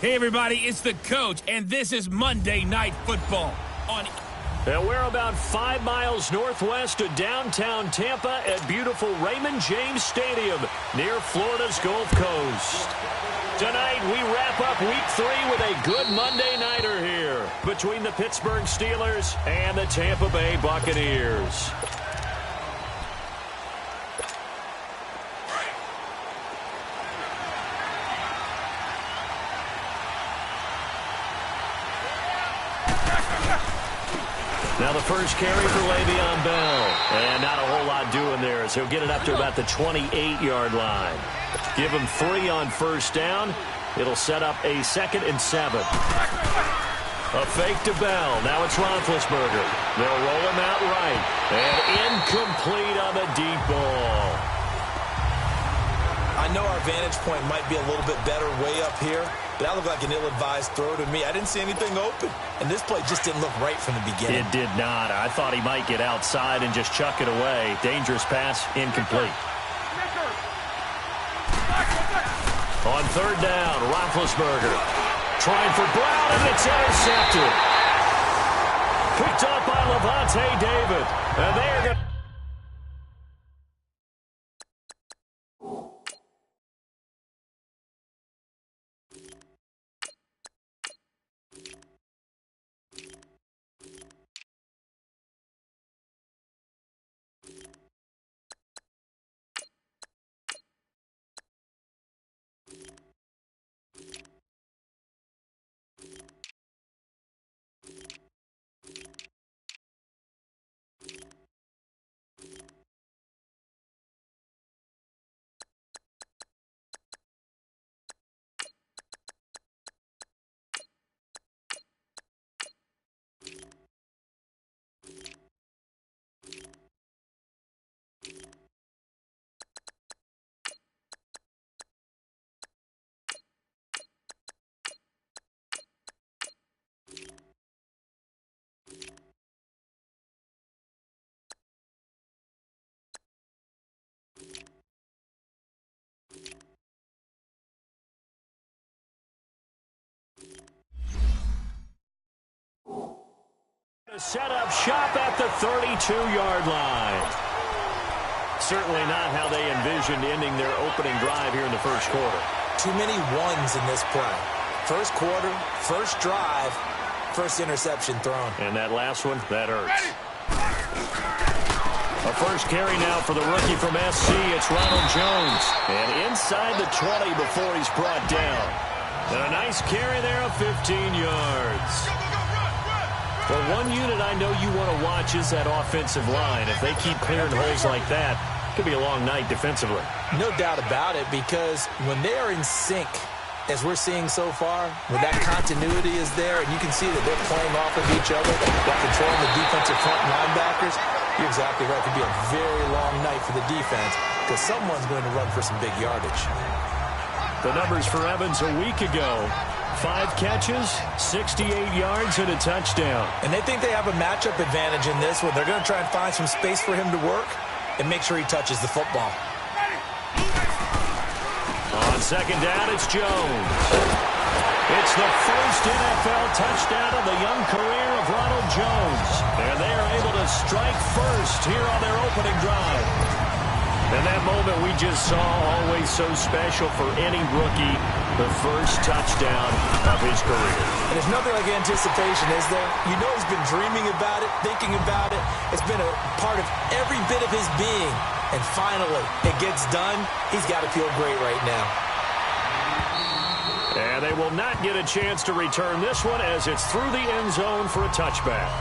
Hey, everybody, it's the coach, and this is Monday Night Football on... And we're about 5 miles northwest of downtown Tampa at beautiful Raymond James Stadium near Florida's Gulf Coast. Tonight, we wrap up Week 3 with a good Monday nighter here between the Pittsburgh Steelers and the Tampa Bay Buccaneers. Now the first carry for Le'Veon Bell. And not a whole lot doing there as he'll get it up to about the 28-yard line. Give him 3 on first down. It'll set up a 2nd and 7. A fake to Bell. Now it's Roethlisberger. They'll roll him out right. And incomplete on the deep ball. I know our vantage point might be a little bit better way up here, but that looked like an ill-advised throw to me. I didn't see anything open, and this play just didn't look right from the beginning. It did not. I thought he might get outside and just chuck it away. Dangerous pass, incomplete. On third down, Roethlisberger trying for Brown, and it's intercepted. Picked up by Levante David, and they're going to... Set up shop at the 32-yard line. Certainly not how they envisioned ending their opening drive here in the first quarter. Too many ones in this play. First quarter, first drive, first interception thrown. And that last one, that hurts. A first carry now for the rookie from SC. It's Ronald Jones. And inside the 20 before he's brought down. And a nice carry there of 15 yards. Well, one unit I know you want to watch is that offensive line. If they keep clearing holes like that, it could be a long night defensively. No doubt about it, because when they are in sync, as we're seeing so far, when that continuity is there, and you can see that they're playing off of each other while controlling the defensive front linebackers, you're exactly right. It could be a very long night for the defense because someone's going to run for some big yardage. The numbers for Evans a week ago. 5 catches, 68 yards, and a touchdown. And they think they have a matchup advantage in this one. They're going to try and find some space for him to work and make sure he touches the football. On second down, it's Jones. It's the first NFL touchdown of the young career of Ronald Jones. And they are able to strike first here on their opening drive. And that moment we just saw, always so special for any rookie, the first touchdown of his career. And there's nothing like anticipation, is there? You know he's been dreaming about it, thinking about it. It's been a part of every bit of his being. And finally, it gets done. He's got to feel great right now. And they will not get a chance to return this one as it's through the end zone for a touchback.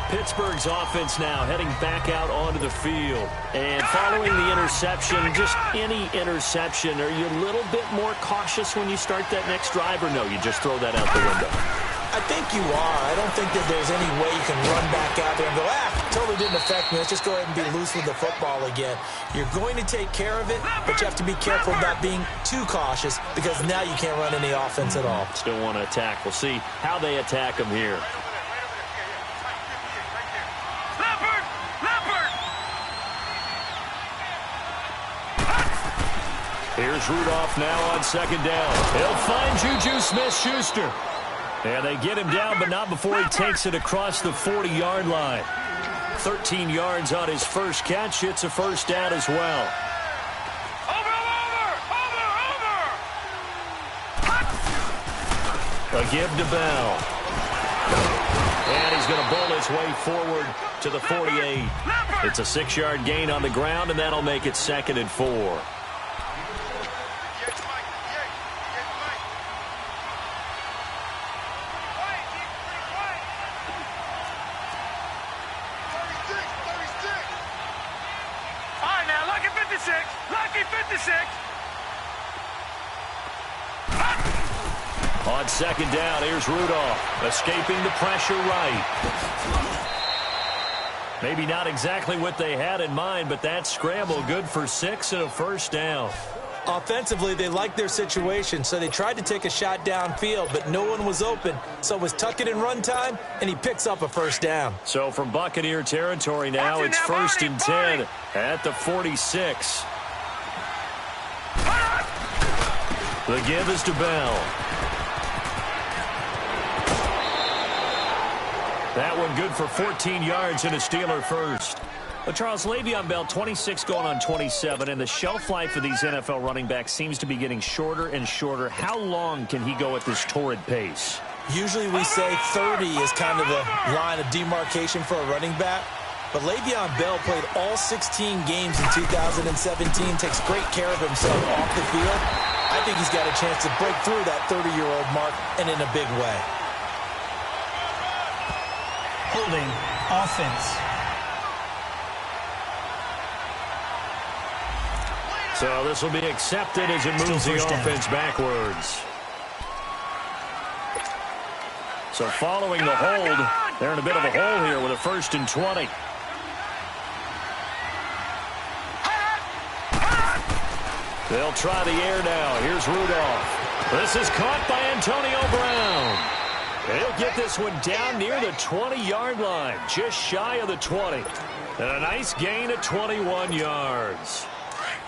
Pittsburgh's offense now heading back out onto the field. And following the interception, just any interception, are you a little bit more cautious when you start that next drive, or no, you just throw that out the window? I think you are. I don't think that there's any way you can run back out there and go, totally didn't affect me. Let's just go ahead and be loose with the football again. You're going to take care of it, but you have to be careful about being too cautious because now you can't run any offense at all. Still want to attack. We'll see how they attack them here. Here's Rudolph now on second down. He'll find Juju Smith-Schuster. And they get him down, but not before he takes it across the 40-yard line. 13 yards on his first catch. It's a first down as well. A give to Bell. And he's going to bowl his way forward to the 48. It's a 6-yard gain on the ground, and that'll make it 2nd and 4. On second down, here's Rudolph, escaping the pressure right. Maybe not exactly what they had in mind, but that scramble good for 6 and a first down. Offensively, they liked their situation, so they tried to take a shot downfield, but no one was open. So it was tuck it in run time, and he picks up a first down. So from Buccaneer territory now, it's 1st and 10 at the 46. The give is to Bell. That one good for 14 yards and a Steeler first. Well, Charles, Le'Veon Bell, 26 going on 27, and the shelf life of these NFL running backs seems to be getting shorter and shorter. How long can he go at this torrid pace? Usually we say 30 is kind of the line of demarcation for a running back. But Le'Veon Bell played all 16 games in 2017, takes great care of himself off the field. I think he's got a chance to break through that 30-year-old mark, and in a big way. Holding offense. So this will be accepted as it moves the offense backwards. So following the hold, they're in a bit of a hole here with a 1st and 20. They'll try the air now. Here's Rudolph. This is caught by Antonio Brown. He'll get this one down near the 20-yard line, just shy of the 20. And a nice gain of 21 yards.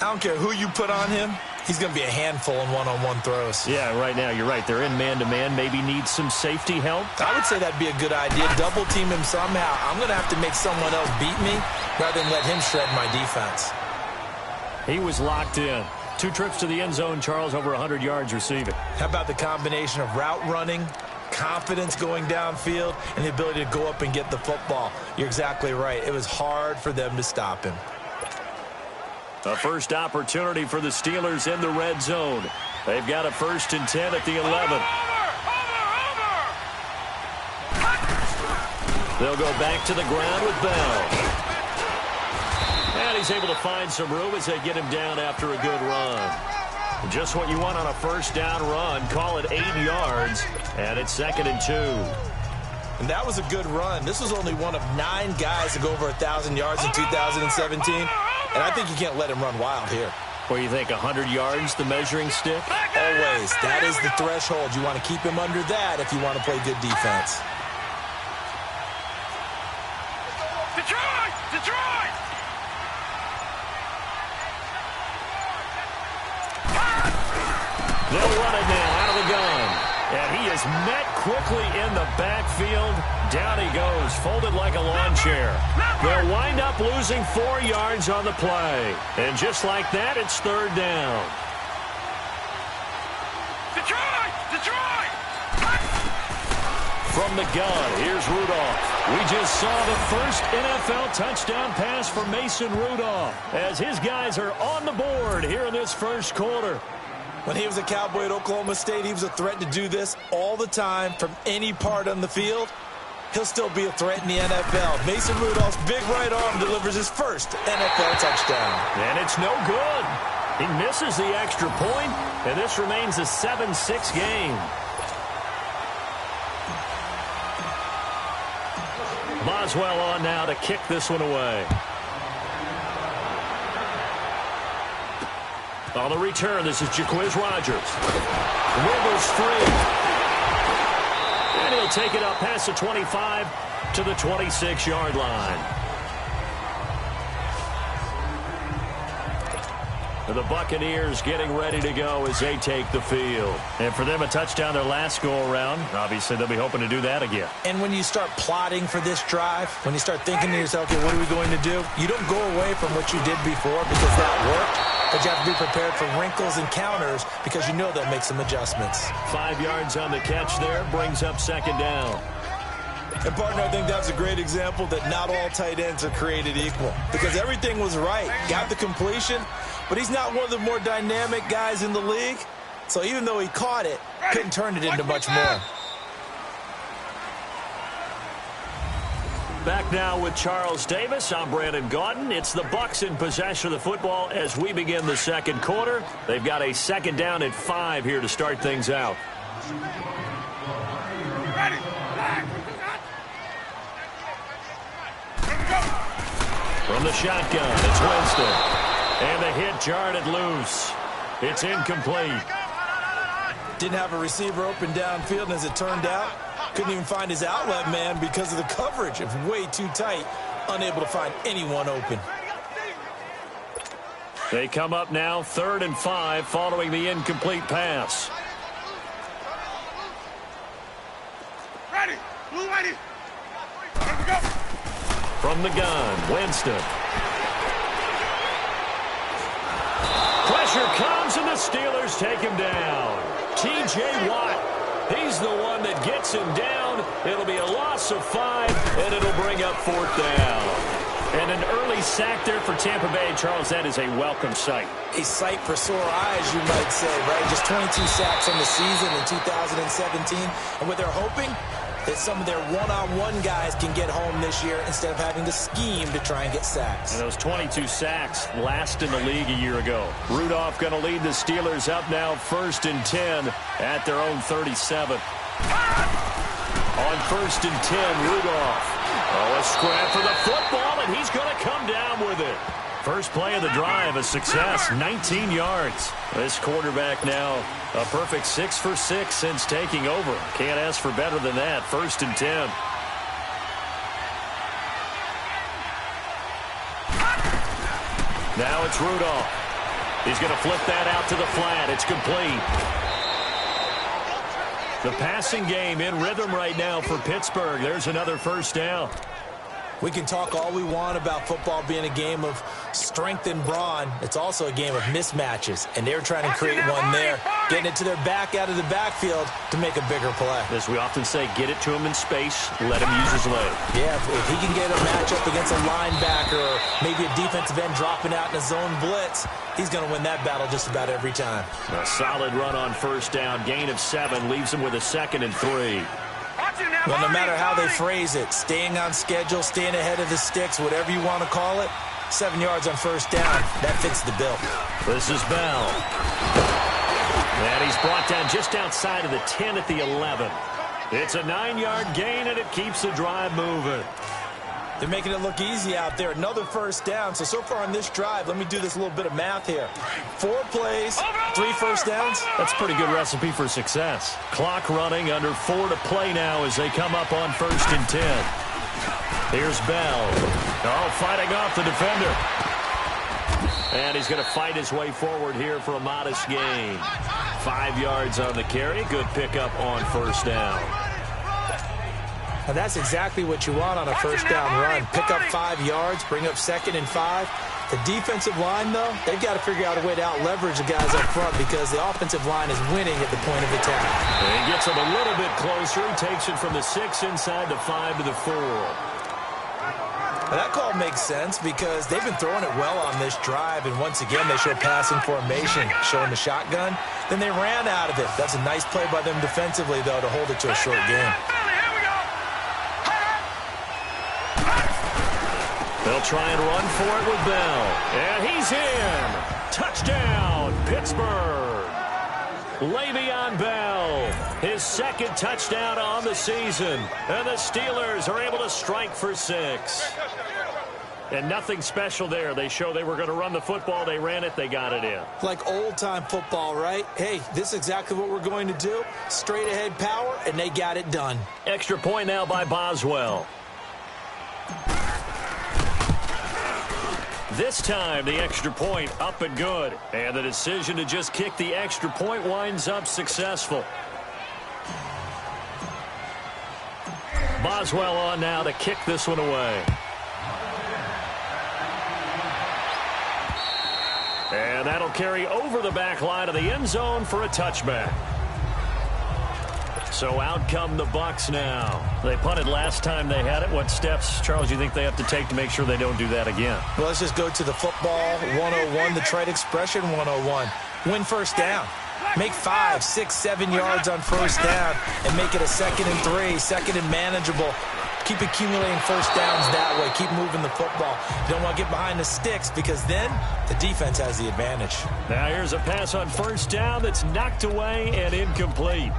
I don't care who you put on him. He's going to be a handful in one-on-one throws. Yeah, right now, you're right. They're in man-to-man. Maybe need some safety help. I would say that'd be a good idea. Double team him somehow. I'm going to have to make someone else beat me rather than let him shred my defense. He was locked in. 2 trips to the end zone, Charles, over 100 yards receiving. How about the combination of route running, confidence going downfield, and the ability to go up and get the football? You're exactly right. It was hard for them to stop him. A first opportunity for the Steelers in the red zone. They've got a 1st and 10 at the 11. They'll go back to the ground with Bell. And he's able to find some room as they get him down after a good run. Just what you want on a first down run. Call it 8 yards, and it's 2nd and 2. And that was a good run. This was only one of 9 guys to go over 1,000 yards in 2017. And I think you can't let him run wild here. What do you think, 100 yards, the measuring stick? Always. That is the threshold. You want to keep him under that if you want to play good defense. Detroit! Detroit! They'll run it now out of the gun. And he is met quickly in the backfield. Down he goes, folded like a lawn chair. They'll wind up losing 4 yards on the play. And just like that, it's 3rd down. Detroit! Detroit! From the gun, here's Rudolph. We just saw the first NFL touchdown pass for Mason Rudolph as his guys are on the board here in this first quarter. When he was a Cowboy at Oklahoma State, he was a threat to do this all the time from any part on the field. He'll still be a threat in the NFL. Mason Rudolph's big right arm delivers his first NFL touchdown. And it's no good. He misses the extra point, and this remains a 7-6 game. Boswell on now to kick this one away. On the return, this is Jaquiz Rogers. Wiggles free. And he'll take it up past the 25 to the 26-yard line. The Buccaneers getting ready to go as they take the field. And for them, a touchdown their last go-around. Obviously, they'll be hoping to do that again. And when you start plotting for this drive, when you start thinking to yourself, okay, what are we going to do? You don't go away from what you did before because that worked. But you have to be prepared for wrinkles and counters because you know they'll make some adjustments. 5 yards on the catch there, brings up second down. And, partner, I think that's a great example that not all tight ends are created equal because everything was right. Got the completion, but he's not one of the more dynamic guys in the league. So even though he caught it, couldn't turn it into much more. Back now with Charles Davis. I'm Brandon Gaudin. It's the Bucs in possession of the football as we begin the second quarter. They've got a second down at 5 here to start things out. From the shotgun, it's Winston. And the hit jarred it loose. It's incomplete. Didn't have a receiver open downfield, and as it turned out, couldn't even find his outlet man because of the coverage. It was way too tight, unable to find anyone open. They come up now 3rd and 5 following the incomplete pass. Ready. Blue ready. Here we go. From the gun, Winston. Pressure comes, and the Steelers take him down. T.J. Watt, he's the one that gets him down. It'll be a loss of 5, and it'll bring up 4th down. And an early sack there for Tampa Bay. Charles, that is a welcome sight. A sight for sore eyes, you might say, right? Just 22 sacks on the season in 2017. And what they're hoping that some of their one-on-one guys can get home this year instead of having to scheme to try and get sacks. And those 22 sacks last in the league a year ago. Rudolph going to lead the Steelers up now 1st and 10 at their own 37. On 1st and 10, Rudolph. Oh, a scrap for the football, and he's going to come down with it. First play of the drive, a success, 19 yards. This quarterback now a perfect 6 for 6 since taking over. Can't ask for better than that. 1st and 10. Now it's Rudolph. He's going to flip that out to the flat. It's complete. The passing game in rhythm right now for Pittsburgh. There's another first down. We can talk all we want about football being a game of strength and brawn. It's also a game of mismatches, and they're trying to create one there, getting it to their back out of the backfield to make a bigger play. As we often say, get it to him in space, let him use his leg. Yeah, if he can get a matchup against a linebacker or maybe a defensive end dropping out in a zone blitz, he's going to win that battle just about every time. A solid run on first down, gain of 7, leaves him with a 2nd and 3. Well, no matter how they phrase it, staying on schedule, staying ahead of the sticks, whatever you want to call it, 7 yards on first down, that fits the bill. This is Bell. And he's brought down just outside of the 10 at the 11. It's a 9-yard gain, and it keeps the drive moving. They're making it look easy out there. Another first down. So far on this drive, let me do this little bit of math here. 4 plays, 3 first downs. That's a pretty good recipe for success. Clock running, under 4 to play now as they come up on 1st and 10. Here's Bell. Oh, fighting off the defender. And he's going to fight his way forward here for a modest gain. 5 yards on the carry. Good pickup on first down. And that's exactly what you want on a first down run. Pick up 5 yards, bring up 2nd and 5. The defensive line, though, they've got to figure out a way to out-leverage the guys up front because the offensive line is winning at the point of attack. And he gets him a little bit closer. He takes it from the 6 inside the 5 to the 4. Now, that call makes sense because they've been throwing it well on this drive, and once again, they show passing formation, showing the shotgun. Then they ran out of it. That's a nice play by them defensively, though, to hold it to a short game. They'll try and run for it with Bell. And he's in. Touchdown, Pittsburgh. Le'Veon Bell, his 2nd touchdown on the season. And the Steelers are able to strike for 6. And nothing special there. They show they were going to run the football. They ran it. They got it in. Like old-time football, right? Hey, this is exactly what we're going to do. Straight-ahead power, and they got it done. Extra point now by Boswell. This time, the extra point up and good. And the decision to just kick the extra point winds up successful. Boswell on now to kick this one away. And that'll carry over the back line of the end zone for a touchback. So out come the Bucs now. They punted last time they had it. What steps, Charles, do you think they have to take to make sure they don't do that again? Well, let's just go to the football 101, the trite expression 101. Win first down. Make 5, 6, 7 yards on first down and make it a 2nd and 3, 2nd and manageable. Keep accumulating first downs that way. Keep moving the football. You don't want to get behind the sticks because then the defense has the advantage. Now here's a pass on first down that's knocked away and incomplete.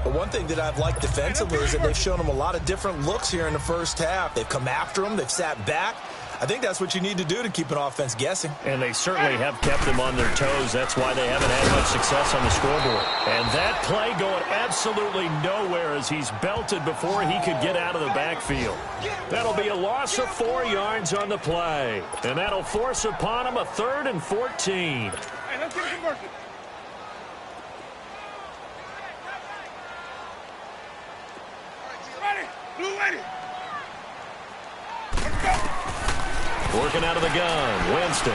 But one thing that I've liked defensively is that they've shown them a lot of different looks here in the first half. They've come after them. They've sat back. I think that's what you need to do to keep an offense guessing. And they certainly have kept them on their toes. That's why they haven't had much success on the scoreboard. And that play going absolutely nowhere as he's belted before he could get out of the backfield. That'll be a loss of 4 yards on the play. And that'll force upon him a 3rd and 14. Hey, let's get a conversion. Ready? Blue ready. Let's go. Working out of the gun, Winston.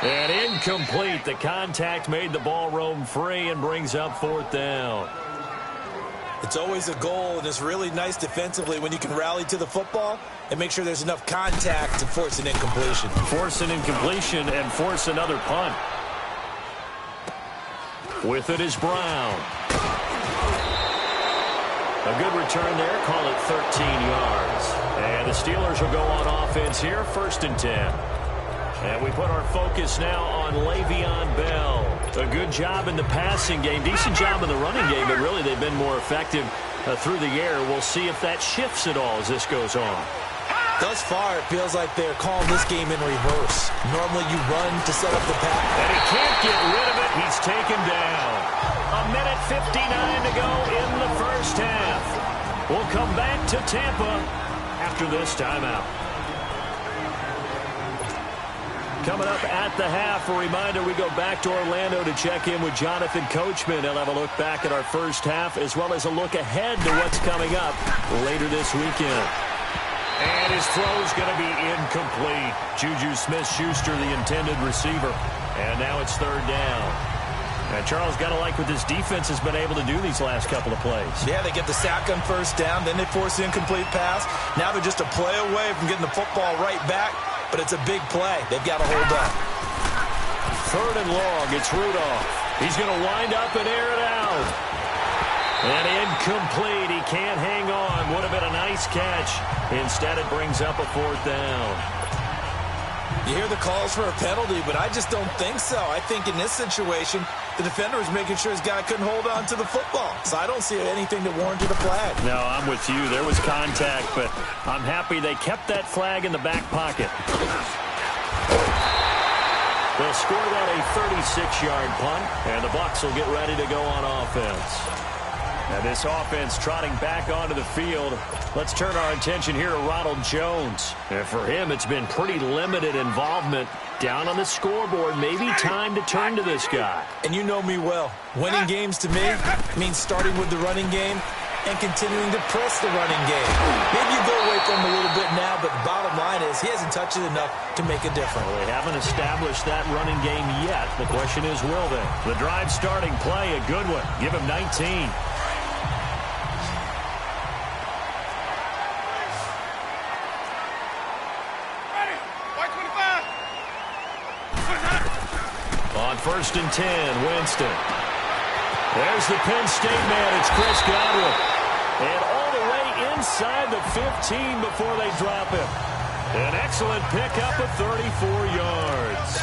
And incomplete. The contact made the ball roam free and brings up 4th down. It's always a goal, and it's really nice defensively when you can rally to the football and make sure there's enough contact to force an incompletion. Force an incompletion and force another punt. With it is Brown. A good return there. Call it 13 yards. And the Steelers will go on offense here, 1st and 10. And we put our focus now on Le'Veon Bell. A good job in the passing game, decent job in the running game, but really they've been more effective through the air. We'll see if that shifts at all as this goes on. Thus far, it feels like they're calling this game in reverse. Normally you run to set up the pass. And he can't get rid of it. He's taken down. A minute 59 to go in the first half. We'll come back to Tampa after this timeout. Coming up at the half, a reminder, we go back to Orlando to check in with Jonathan Coachman. He'll have a look back at our first half as well as a look ahead to what's coming up later this weekend. And his throw's going to be incomplete. Juju Smith-Schuster, the intended receiver. And now it's 3rd down. And Charles, got to like what this defense has been able to do these last couple of plays. Yeah, they get the sack on first down, then they force the incomplete pass. Now they're just a play away from getting the football right back, but it's a big play. They've got to hold up. 3rd and long, it's Rudolph. He's going to wind up and air it out. And incomplete. He can't hang on. Would have been a nice catch. Instead, it brings up a 4th down. You hear the calls for a penalty, but I just don't think so. I think in this situation, the defender was making sure his guy couldn't hold on to the football. So I don't see anything that warranted a flag. No, I'm with you. There was contact, but I'm happy they kept that flag in the back pocket. They'll score that a 36-yard punt, and the Bucs will get ready to go on offense. And this offense trotting back onto the field. Let's turn our attention here to Ronald Jones. And for him, it's been pretty limited involvement down on the scoreboard. Maybe time to turn to this guy. And you know me well. Winning games to me means starting with the running game and continuing to press the running game. Maybe you go away from him a little bit now, but the bottom line is he hasn't touched it enough to make a difference. Well, they haven't established that running game yet. The question is, will they? The drive starting play, a good one. Give him 19. On 1st and 10, Winston. There's the Penn State man. It's Chris Godwin. And all the way inside the 15 before they drop him. An excellent pickup of 34 yards.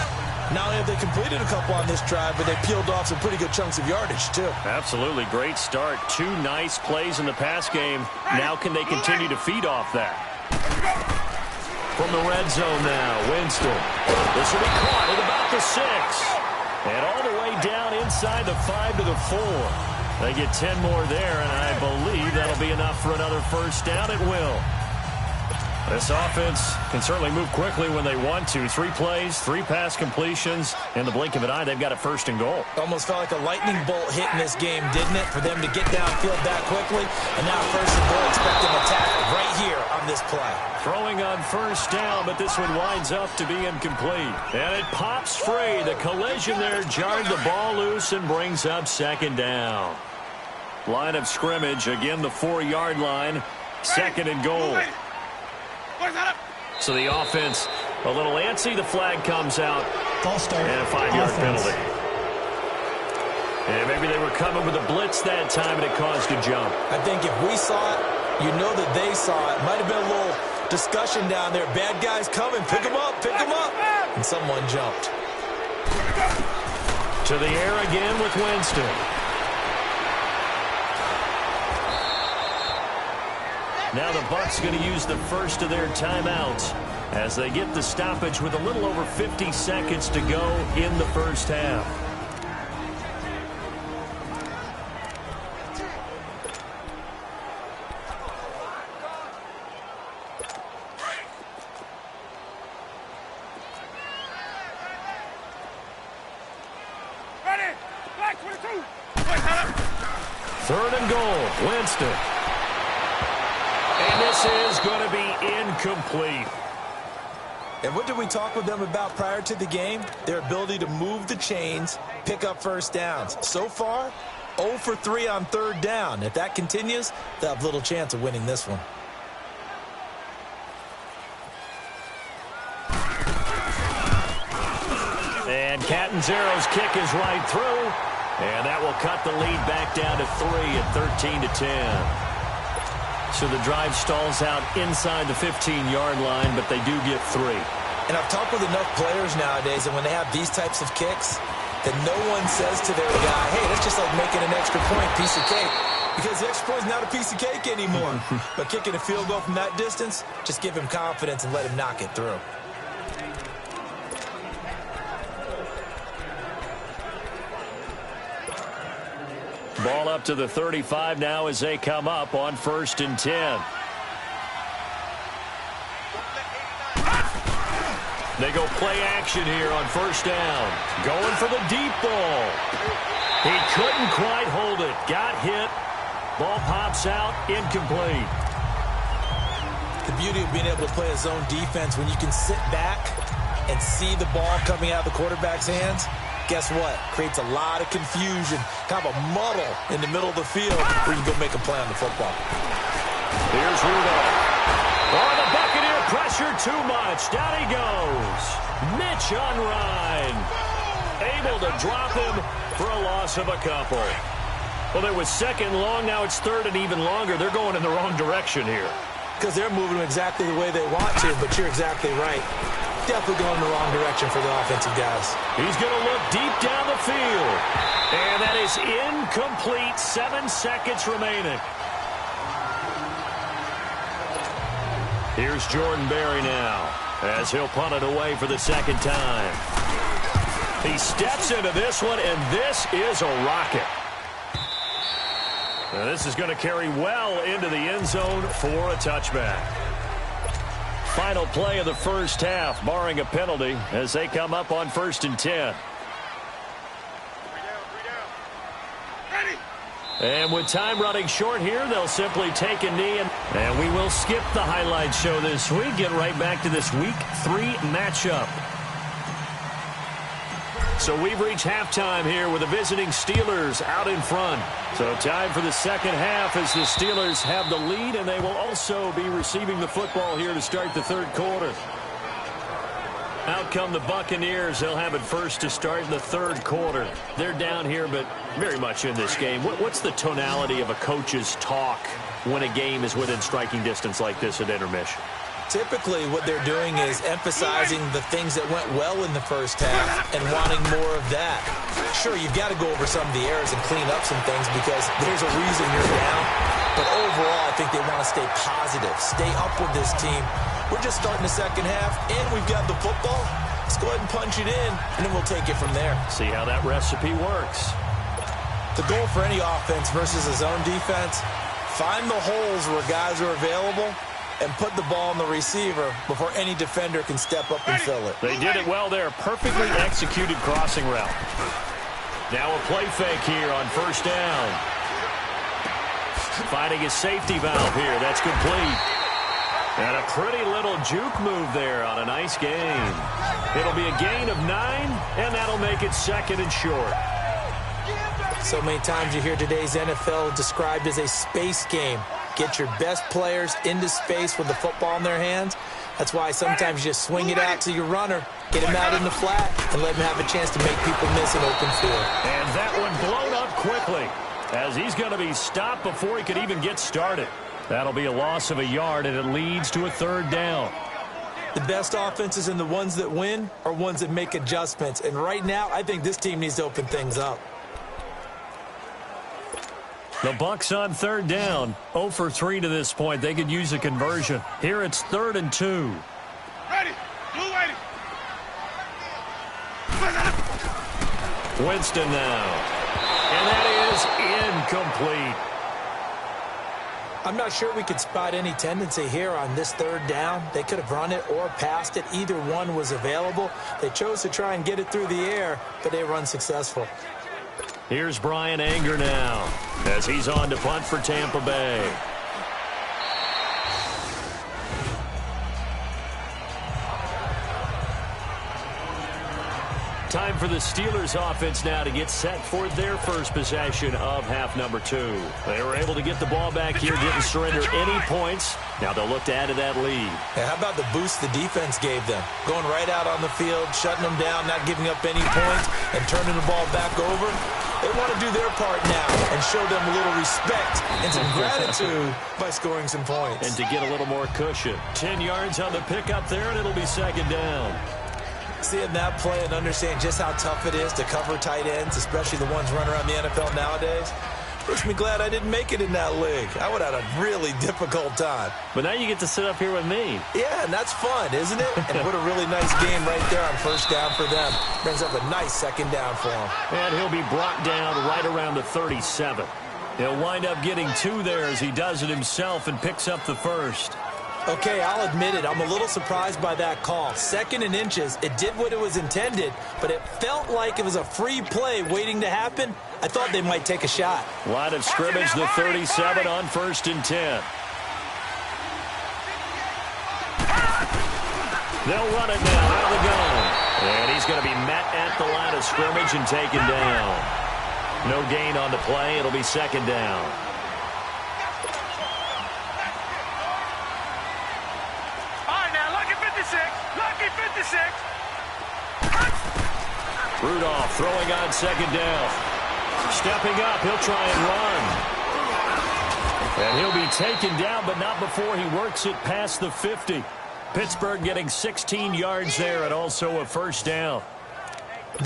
Not only have they completed a couple on this drive, but they peeled off some pretty good chunks of yardage, too. Absolutely. Great start. 2 nice plays in the pass game. Now can they continue to feed off that? From the red zone now, Winston. This will be caught at about the 6. And all the way down inside the 5 to the 4. They get 10 more there, and I believe that'll be enough for another first down. It will. This offense can certainly move quickly when they want to. 3 plays, 3 pass completions. In the blink of an eye, they've got a 1st and goal. Almost felt like a lightning bolt hit in this game, didn't it? For them to get downfield that quickly. And now 1st and goal, expect them to tackle right here on this play. Throwing on 1st down, but this one winds up to be incomplete. And it pops free. The collision there jarred the ball loose and brings up 2nd down. Line of scrimmage, again the 4-yard line. 2nd and goal. So the offense a little antsy. The flag comes out. And a 5-yard penalty. And maybe they were coming with a blitz that time and it caused a jump. I think if we saw it, you know that they saw it. Might have been a little discussion down there. Bad guys coming. Pick them up. Pick them up. And someone jumped. To the air again with Winston. Now the Bucs going to use the first of their timeouts as they get the stoppage with a little over 50 seconds to go in the first half. Ready? Black 22. 3rd and goal. Winston. And this is going to be incomplete. And what did we talk with them about prior to the game? Their ability to move the chains, pick up 1st downs. So far, 0 for 3 on 3rd down. If that continues, they'll have little chance of winning this one. And Catanzaro's kick is right through. And that will cut the lead back down to 3 at 13-10. So the drive stalls out inside the 15-yard line, but they do get 3. And I've talked with enough players nowadays, and when they have these types of kicks, that no one says to their guy, hey, that's just like making an extra point, piece of cake. Because the extra point is not a piece of cake anymore. But kicking a field goal from that distance, just give him confidence and let him knock it through. Ball up to the 35 now as they come up on 1st and 10. They go play action here on 1st down. Going for the deep ball. He couldn't quite hold it. Got hit. Ball pops out. Incomplete. The beauty of being able to play a zone defense when you can sit back and see the ball coming out of the quarterback's hands. Guess what? Creates a lot of confusion, kind of a muddle in the middle of the field where you can go make a play on the football. Here's Rudolph. Oh, the Buccaneer pressure too much. Down he goes. Mitch on Ryan. Able to drop him for a loss of a couple. Well, it was 2nd long. Now it's 3rd and even longer. They're going in the wrong direction here. Because they're moving exactly the way they want to, but you're exactly right. Definitely going in the wrong direction for the offensive guys. He's going to look deep down the field. And that is incomplete. 7 seconds remaining. Here's Jordan Berry now as he'll punt it away for the 2nd time. He steps into this one, and this is a rocket. Now this is going to carry well into the end zone for a touchback. Final play of the first half, barring a penalty, as they come up on 1st and 10. And with time running short here, they'll simply take a knee. And we will skip the highlight show this week. Get right back to this Week 3 matchup. So we've reached halftime here with the visiting Steelers out in front. So time for the 2nd half as the Steelers have the lead, and they will also be receiving the football here to start the 3rd quarter. Out come the Buccaneers. They'll have it first to start the 3rd quarter. They're down here, but very much in this game. What's the tonality of a coach's talk when a game is within striking distance like this at intermission? Typically, what they're doing is emphasizing the things that went well in the first half and wanting more of that. Sure, you've got to go over some of the errors and clean up some things because there's a reason you're down. But overall, I think they want to stay positive, stay up with this team. We're just starting the 2nd half, and we've got the football. Let's go ahead and punch it in, and then we'll take it from there. See how that recipe works. The goal for any offense versus a zone defense, find the holes where guys are available and put the ball on the receiver before any defender can step up and fill it. They did it well there. Perfectly executed crossing route. Now a play fake here on first down. Finding his safety valve here. That's complete. And a pretty little juke move there on a nice gain. It'll be a gain of 9, and that'll make it second and short. So many times you hear today's NFL described as a space game. Get your best players into space with the football in their hands. That's why sometimes you just swing it out to your runner, get him out in the flat, and let him have a chance to make people miss an open field. And that one blown up quickly, as he's going to be stopped before he could even get started. That'll be a loss of a yard, and it leads to a third down. The best offenses and the ones that win are ones that make adjustments. And right now, I think this team needs to open things up. The Bucs on third down. 0 for 3 to this point. They could use a conversion. Here it's 3rd and 2. Ready. Blue ready. Winston now. And that is incomplete. I'm not sure we could spot any tendency here on this third down. They could have run it or passed it. Either one was available. They chose to try and get it through the air, but they were unsuccessful. Here's Brian Anger now as he's on to punt for Tampa Bay. Time for the Steelers offense now to get set for their first possession of half number 2. They were able to get the ball back here, didn't surrender any points. Now they'll look to add to that lead. Yeah, how about the boost the defense gave them? Going right out on the field, shutting them down, not giving up any points, and turning the ball back over. They want to do their part now and show them a little respect and some gratitude by scoring some points. And to get a little more cushion. 10 yards on the pickup there, and it'll be second down. Seeing that play and understand just how tough it is to cover tight ends, especially the ones running around the NFL nowadays, makes me glad I didn't make it in that league. I would have had a really difficult time. But now you get to sit up here with me. Yeah, and that's fun, isn't it? And what a really nice game right there on first down for them. Brings up a nice second down for him. And he'll be brought down right around the 37. He'll wind up getting 2 there as he does it himself and picks up the first. Okay, I'll admit it. I'm a little surprised by that call. 2nd and inches. It did what it was intended, but it felt like it was a free play waiting to happen. I thought they might take a shot. Line of scrimmage, the 37 on 1st and 10. They'll run it now out of the gun. And he's going to be met at the line of scrimmage and taken down. No gain on the play. It'll be second down. Lucky 56. Rudolph throwing on second down. Stepping up, he'll try and run. And he'll be taken down, but not before he works it past the 50. Pittsburgh getting 16 yards there and also a first down.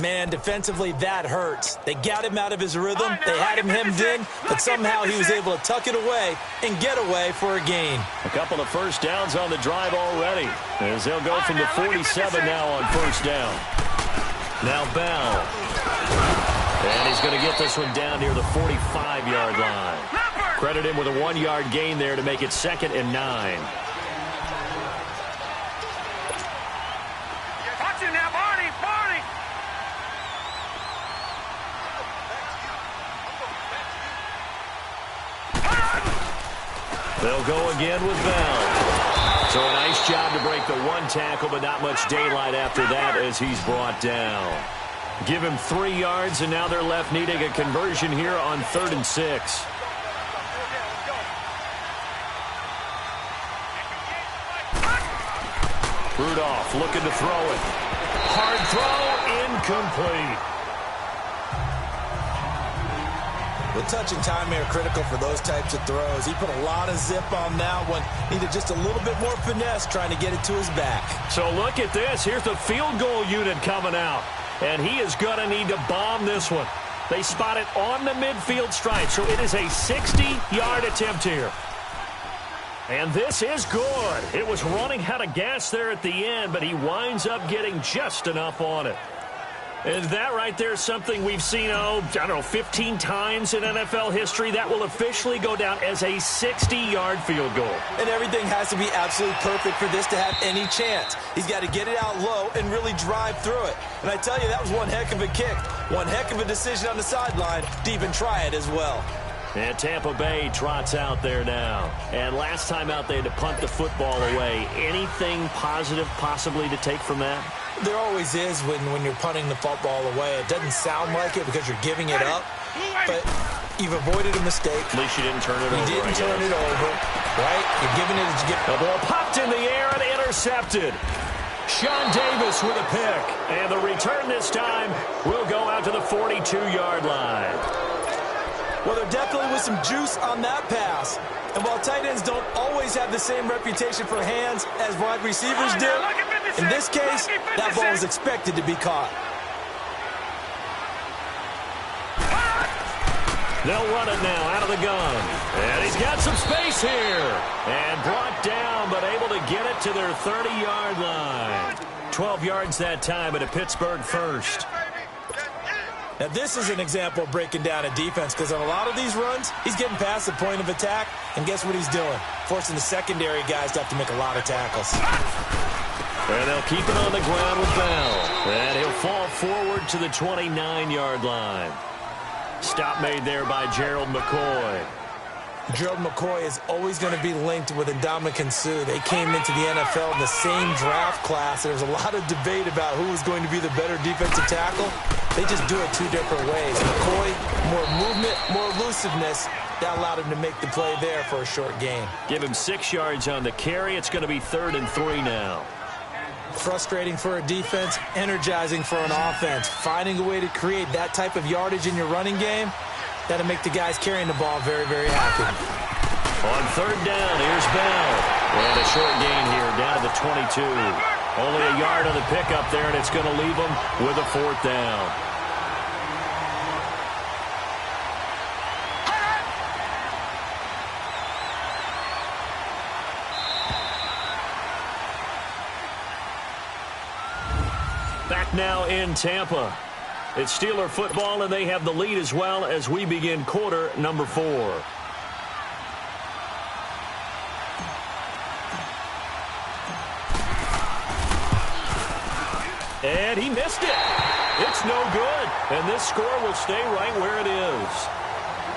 Man, defensively, that hurts. They got him out of his rhythm. They had him hemmed in, but somehow he was able to tuck it away and get away for a gain. A couple of first downs on the drive already, as they'll go from the 47 now on first down. Now Bell. And he's going to get this one down near the 45-yard line. Credit him with a 1-yard gain there to make it 2nd and 9. They'll go again with Bell. So a nice job to break the 1 tackle, but not much daylight after that as he's brought down. Give him 3 yards, and now they're left needing a conversion here on 3rd and 6. Rudolph looking to throw it. Hard throw, incomplete. The touch and time are critical for those types of throws. He put a lot of zip on that one. Needed just a little bit more finesse trying to get it to his back. So look at this. Here's the field goal unit coming out. And he is going to need to bomb this one. They spot it on the midfield stripe. So it is a 60-yard attempt here. And this is good. It was running out of gas there at the end, but he winds up getting just enough on it. And that right there is something we've seen, 15 times in NFL history. That will officially go down as a 60-yard field goal. And everything has to be absolutely perfect for this to have any chance. He's got to get it out low and really drive through it. And I tell you, that was one heck of a kick. One heck of a decision on the sideline to even try it as well. And Tampa Bay trots out there now. And last time out, they had to punt the football away. Anything positive possibly to take from that? There always is when you're punting the football away. It doesn't sound like it because you're giving it up, but you've avoided a mistake. At least you didn't turn it over. You didn't turn it over, right? You're giving it as you get. The ball popped in the air and intercepted. Sean Davis with a pick. And the return this time will go out to the 42-yard line. Well, there definitely was some juice on that pass. And while tight ends don't always have the same reputation for hands as wide receivers do, in this case, that ball was expected to be caught. They'll run it now out of the gun. And he's got some space here. And brought down, but able to get it to their 30-yard line. 12 yards that time at a Pittsburgh first. Now, this is an example of breaking down a defense because on a lot of these runs, he's getting past the point of attack, and guess what he's doing? Forcing the secondary guys to have to make a lot of tackles. And they'll keep it on the ground with Bell. And he'll fall forward to the 29-yard line. Stop made there by Gerald McCoy. Gerald McCoy is always going to be linked with Ndamukong Suh. They came into the NFL in the same draft class. There was a lot of debate about who was going to be the better defensive tackle. They just do it two different ways. McCoy, more movement, more elusiveness. That allowed him to make the play there for a short gain. Give him 6 yards on the carry. It's going to be 3rd and 3 now. Frustrating for a defense, energizing for an offense. Finding a way to create that type of yardage in your running game, that'll make the guys carrying the ball very, very happy. On 3rd down, here's Bell. And a short gain here, down to the 22. Only a yard on the pickup there, and it's going to leave them with a 4th down. Back now in Tampa. It's Steeler football, and they have the lead as well as we begin quarter number 4. And he missed it. It's no good. And this score will stay right where it is.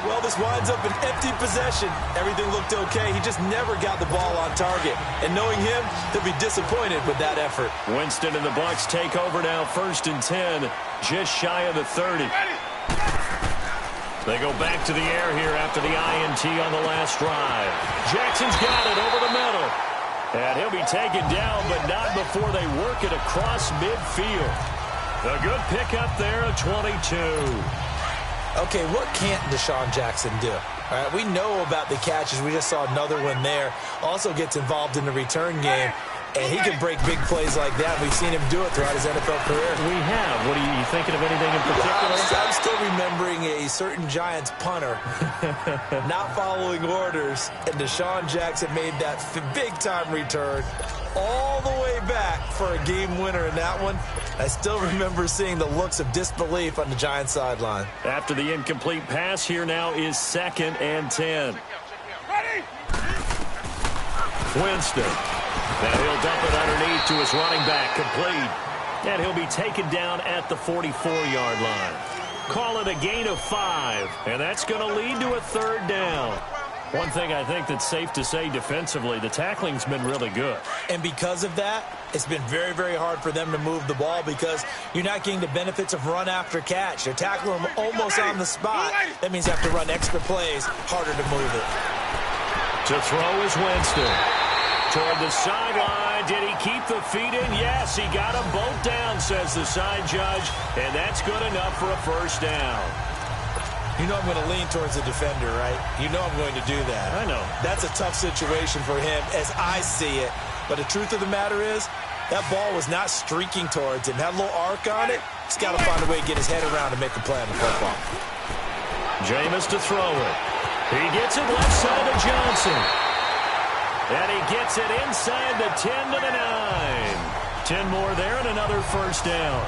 Well, this winds up an empty possession. Everything looked okay. He just never got the ball on target. And knowing him, he'll be disappointed with that effort. Winston and the Bucs take over now, 1st and 10, just shy of the 30. They go back to the air here after the INT on the last drive. Jackson's got it over the middle. And he'll be taken down, but not before they work it across midfield. A good pickup there, a 22. Okay, what can't Deshaun Jackson do? All right, we know about the catches. We just saw another one there. Also gets involved in the return game, and he can break big plays like that. We've seen him do it throughout his NFL career. We have. What are you thinking of anything in particular? I'm still remembering a certain Giants punter not following orders, and Deshaun Jackson made that big-time return all the way back for a game winner in that one. I still remember seeing the looks of disbelief on the Giants sideline. After the incomplete pass, here now is 2nd and 10. Winston. Now he'll dump it underneath to his running back, complete. And he'll be taken down at the 44-yard line. Call it a gain of 5, and that's going to lead to a 3rd down. One thing I think that's safe to say defensively, the tackling's been really good. And because of that, it's been very, very hard for them to move the ball because you're not getting the benefits of run after catch. They're tackling them almost on the spot. That means you have to run extra plays, harder to move it. To throw is Winston. Toward the sideline. Did he keep the feet in? Yes, he got them both down, says the side judge. And that's good enough for a 1st down. You know I'm going to lean towards the defender, right? You know I'm going to do that. I know. That's a tough situation for him as I see it. But the truth of the matter is, that ball was not streaking towards him. Had a little arc on it. He's got to find a way to get his head around to make a play on the football. Jameis to throw it. He gets it left side to Johnson. And he gets it inside the 10 to the 9. 10 more there and another 1st down.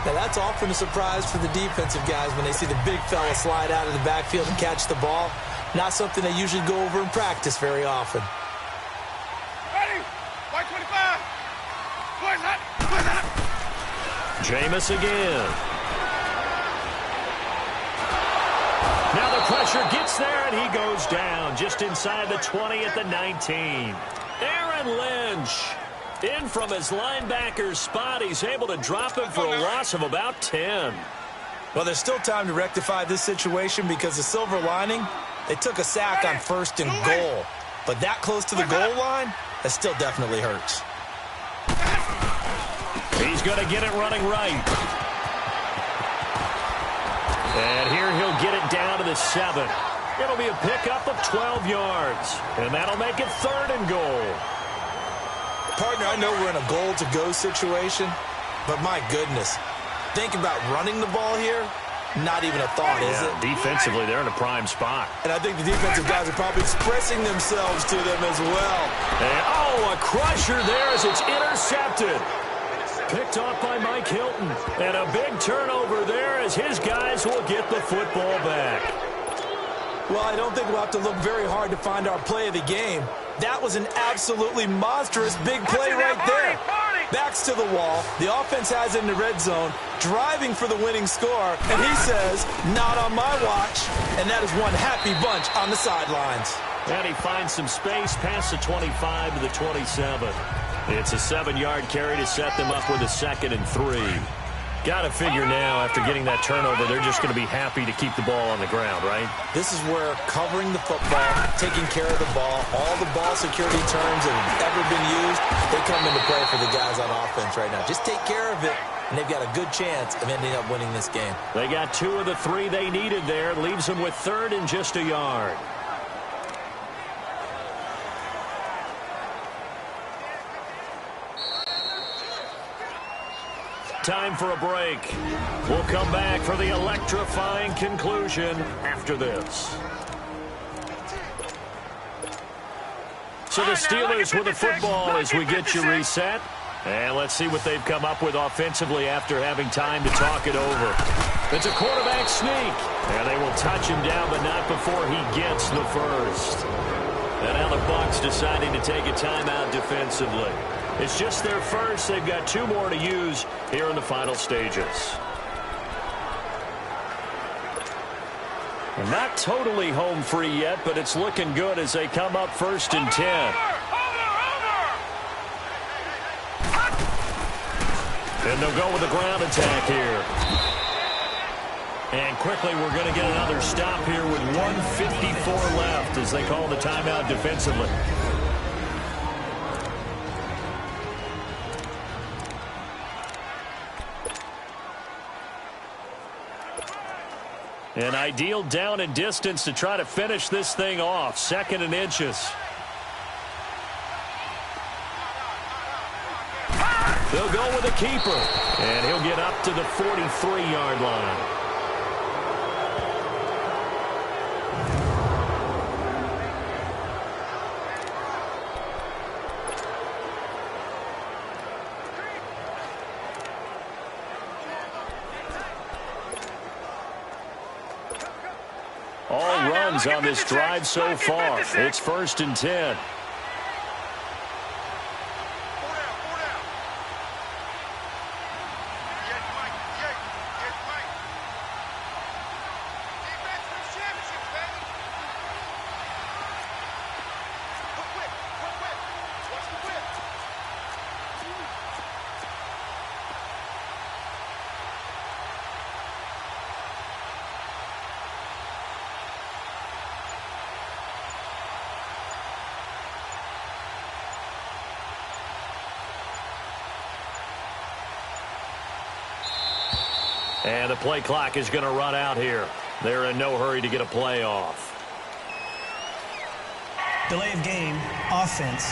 Now, that's often a surprise for the defensive guys when they see the big fella slide out of the backfield and catch the ball. Not something they usually go over in practice very often. Ready? White 25. Boys up. Boys up. Jameis again. Now the pressure gets there, and he goes down just inside the 20 at the 19. Aaron Lynch in from his linebacker's spot. He's able to drop him for a loss of about 10. Well, there's still time to rectify this situation because the silver lining, they took a sack on 1st and goal. But that close to the goal line, that still definitely hurts. He's going to get it running right. And here he'll get it down to the 7. It'll be a pickup of 12 yards. And that'll make it 3rd and goal. Partner, I know we're in a goal-to-go situation, but my goodness, think about running the ball here, not even a thought, is it? Defensively, they're in a prime spot. And I think the defensive guys are probably expressing themselves to them as well. And, a crusher there as it's intercepted. Picked off by Mike Hilton. And a big turnover there as his guys will get the football back. Well, I don't think we'll have to look very hard to find our play of the game. That was an absolutely monstrous big play right there. Backs to the wall. The offense has it in the red zone, driving for the winning score. And he says, not on my watch. And that is one happy bunch on the sidelines. And he finds some space past the 25 to the 27. It's a 7-yard carry to set them up with a 2nd and 3. Got to figure now, after getting that turnover, they're just going to be happy to keep the ball on the ground, right? This is where covering the football, taking care of the ball, all the ball security terms that have ever been used, they come into play for the guys on offense right now. Just take care of it, and they've got a good chance of ending up winning this game. They got 2 of the 3 they needed there. Leaves them with 3rd and just a yard. Time for a break. We'll come back for the electrifying conclusion after this. So the Steelers with the football as we get you reset. And let's see what they've come up with offensively after having time to talk it over. It's a quarterback sneak. And they will touch him down, but not before he gets the first. And now the Bucs deciding to take a timeout defensively. It's just their first. They've got 2 more to use here in the final stages. Not totally home free yet, but it's looking good as they come up 1st and 10. And they'll go with the ground attack here. And quickly we're going to get another stop here with 1:54 left as they call the timeout defensively. An ideal down and distance to try to finish this thing off. 2nd and inches. They'll go with a keeper. And he'll get up to the 43-yard line. All runs on this drive so far. It's 1st and 10. And the play clock is going to run out here. They're in no hurry to get a play off. Delay of game, offense.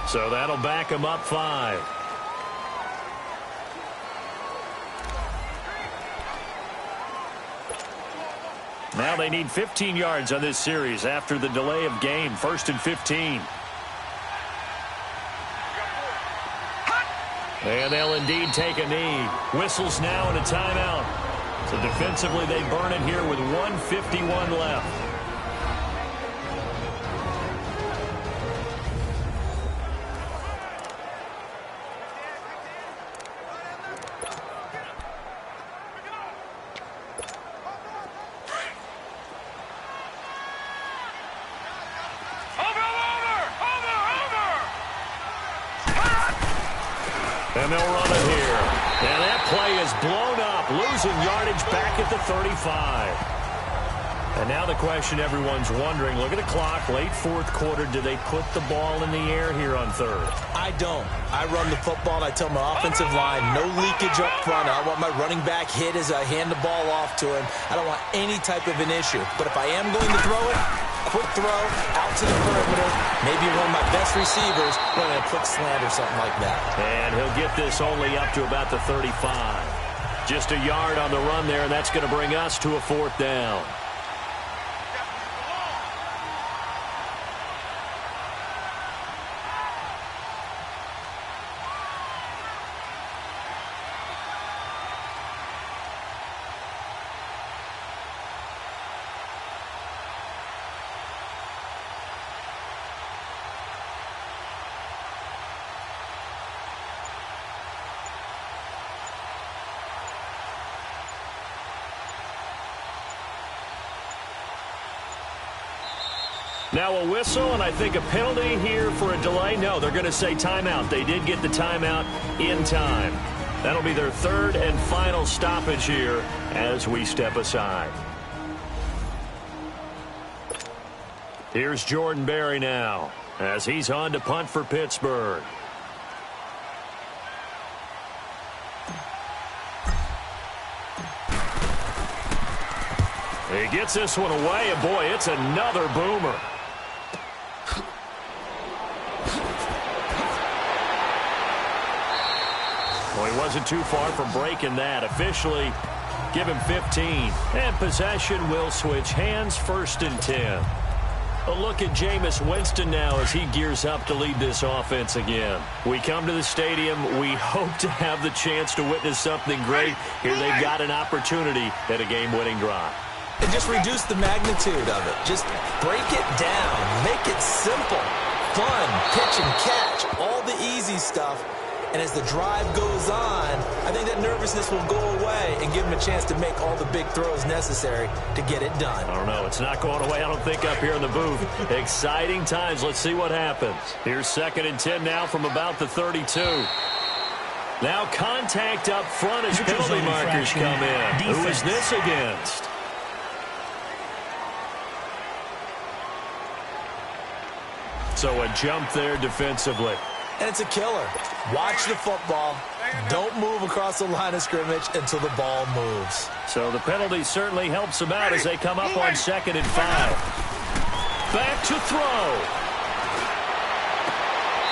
So that'll back them up 5. Now they need 15 yards on this series after the delay of game. 1st and 15. And they'll indeed take a knee. Whistles now and a timeout. So defensively, they burn it here with 1:51 left. And they'll run it here. And that play is blown up, losing yardage back at the 35. And now the question everyone's wondering, look at the clock, late fourth quarter, do they put the ball in the air here on third? I don't. I run the football, and I tell my offensive line, no leakage up front. I don't want my running back hit as I hand the ball off to him. I don't want any type of an issue. But if I am going to throw it, quick throw, out to the perimeter, maybe one of my best receivers, running a quick slant or something like that. And he'll get this only up to about the 35. Just a yard on the run there, and that's going to bring us to a fourth down. Now a whistle, and I think a penalty here for a delay. No, they're going to say timeout. They did get the timeout in time. That'll be their third and final stoppage here as we step aside. Here's Jordan Berry now as he's on to punt for Pittsburgh. He gets this one away, and boy, it's another boomer. Well, he wasn't too far from breaking that. Officially, give him 15. And possession will switch hands, 1st and 10. A look at Jameis Winston now as he gears up to lead this offense again. We come to the stadium. We hope to have the chance to witness something great. Here they've got an opportunity at a game-winning drive. And just reduce the magnitude of it. Just break it down. Make it simple. Fun, pitch and catch, all the easy stuff. And as the drive goes on, I think that nervousness will go away and give him a chance to make all the big throws necessary to get it done. I don't know. It's not going away, I don't think, up here in the booth. Exciting times. Let's see what happens. Here's 2nd and 10 now from about the 32. Now contact up front as penalty markers come in. Defense. Who is this against? So a jump there defensively. And it's a killer. Watch the football. Don't move across the line of scrimmage until the ball moves. So the penalty certainly helps them out as they come up on 2nd and 5. Back to throw.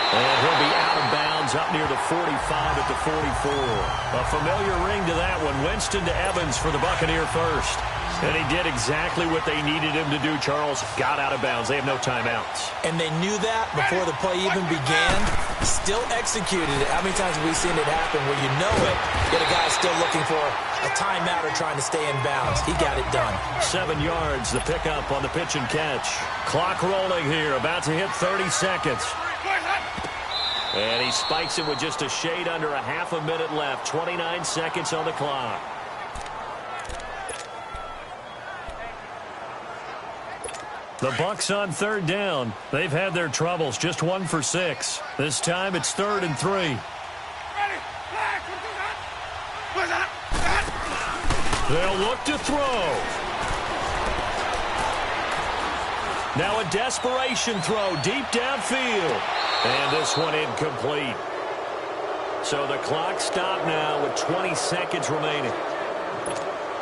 And he'll be out of bounds up near the 45 at the 44. A familiar ring to that one. Winston to Evans for the Buccaneer first. And he did exactly what they needed him to do, Charles. Got out of bounds. They have no timeouts. And they knew that before the play even began. Still executed it. How many times have we seen it happen where you know it, yet a guy's still looking for a timeout or trying to stay in bounds? He got it done. 7 yards, the pickup on the pitch and catch. Clock rolling here, about to hit 30 seconds. And he spikes it with just a shade under a half a minute left. 29 seconds on the clock. The Bucs on 3rd down. They've had their troubles, just 1 for 6. This time it's 3rd and 3. They'll look to throw. Now a desperation throw deep downfield. And this one incomplete. So the clock stopped now with 20 seconds remaining.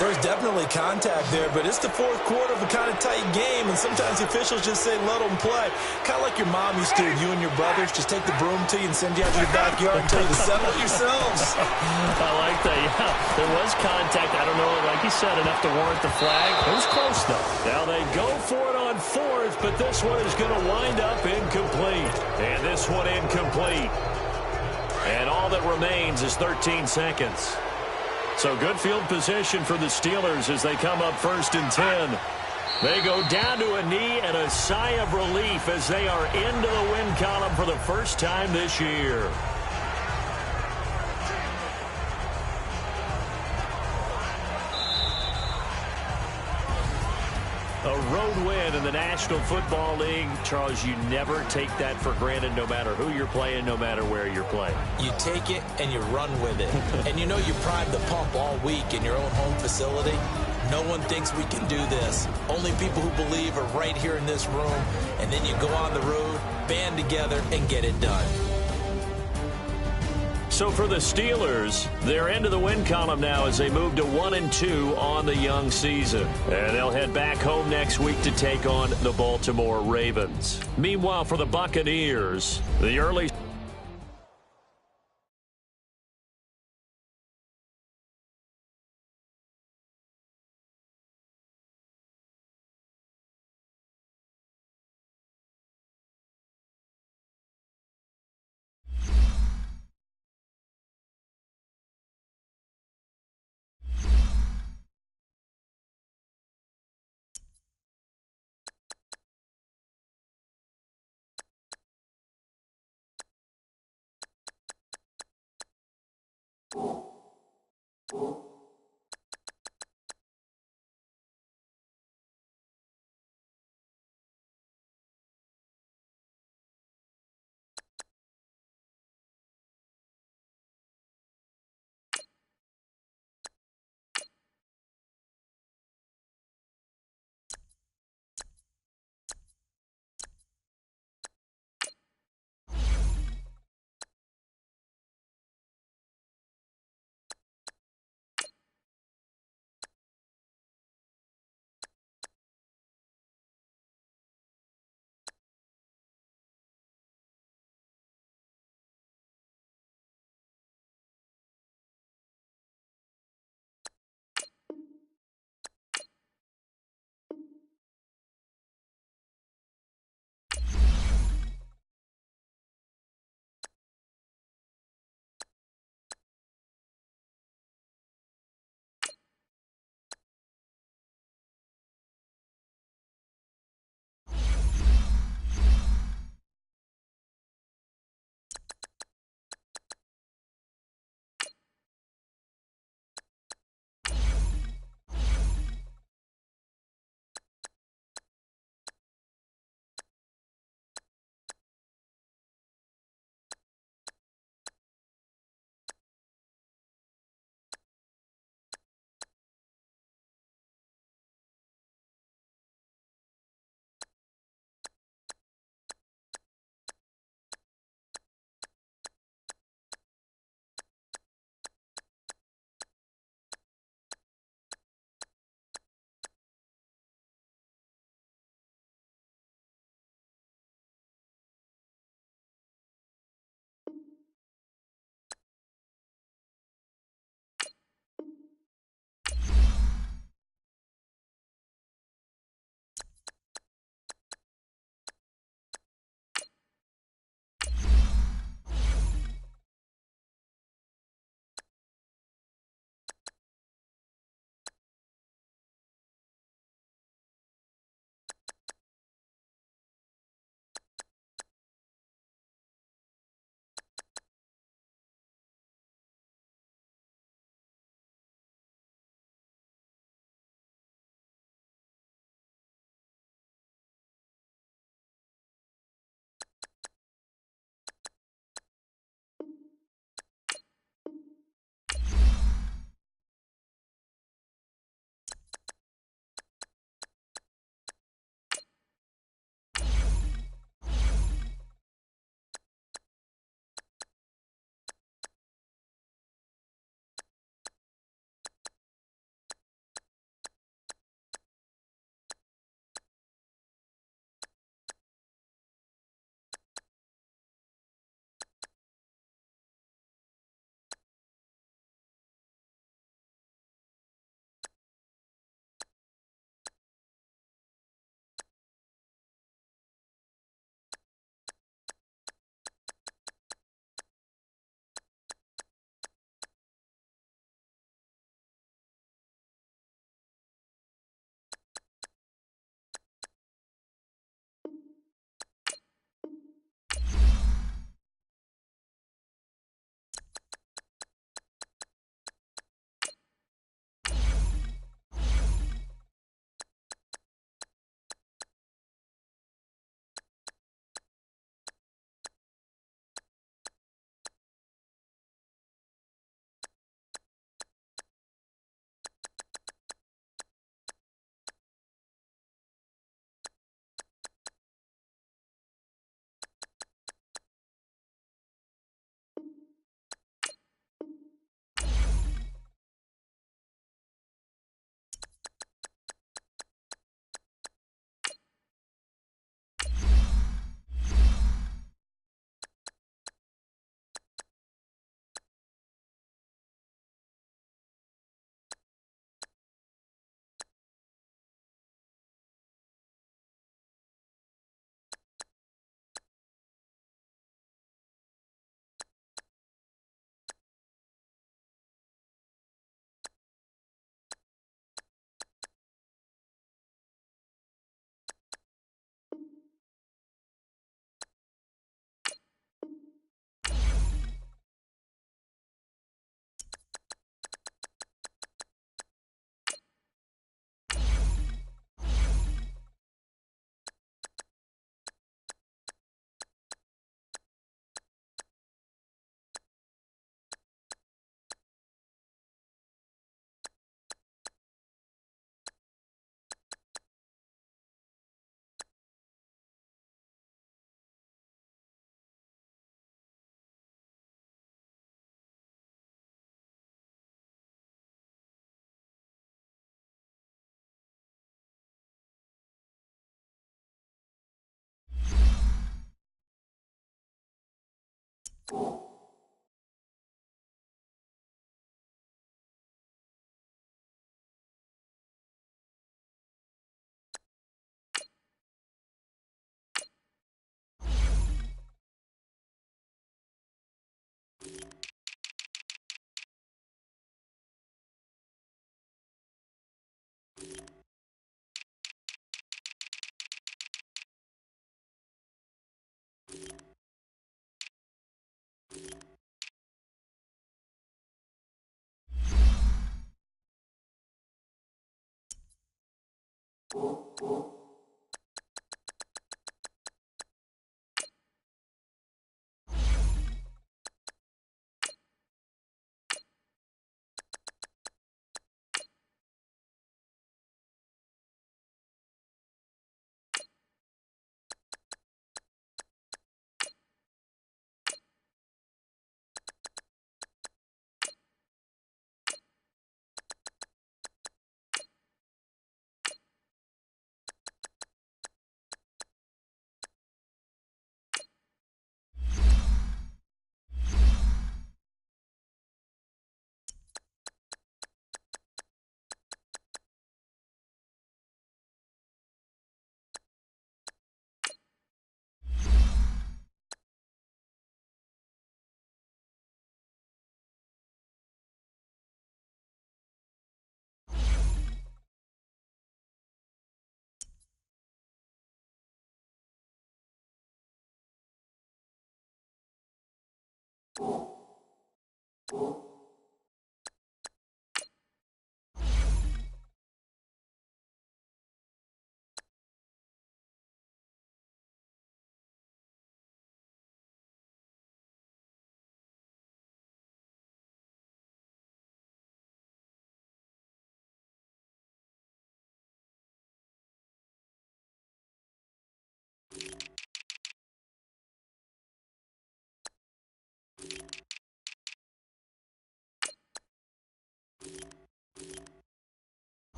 There's definitely contact there, but it's the 4th quarter of a kind of tight game, and sometimes the officials just say, let them play. Kind of like your mom used to, you and your brothers, just take the broom to you and send you out to your backyard and tell you to settle yourselves. I like that, yeah. There was contact. I don't know, like you said, enough to warrant the flag. It was close, though. Now they go for it on 4th, but this one is going to wind up incomplete. And this one incomplete. And all that remains is 13 seconds. So good field position for the Steelers as they come up 1st and 10. They go down to a knee and a sigh of relief as they are into the win column for the first time this year. A road win in the National Football League. Charles, you never take that for granted no matter who you're playing, no matter where you're playing. You take it and you run with it. And you know you primed the pump all week in your own home facility. No one thinks we can do this. Only people who believe are right here in this room. And then you go on the road, band together, and get it done. So for the Steelers, they're into the win column now as they move to 1-2 on the young season. And they'll head back home next week to take on the Baltimore Ravens. Meanwhile, for the Buccaneers, the early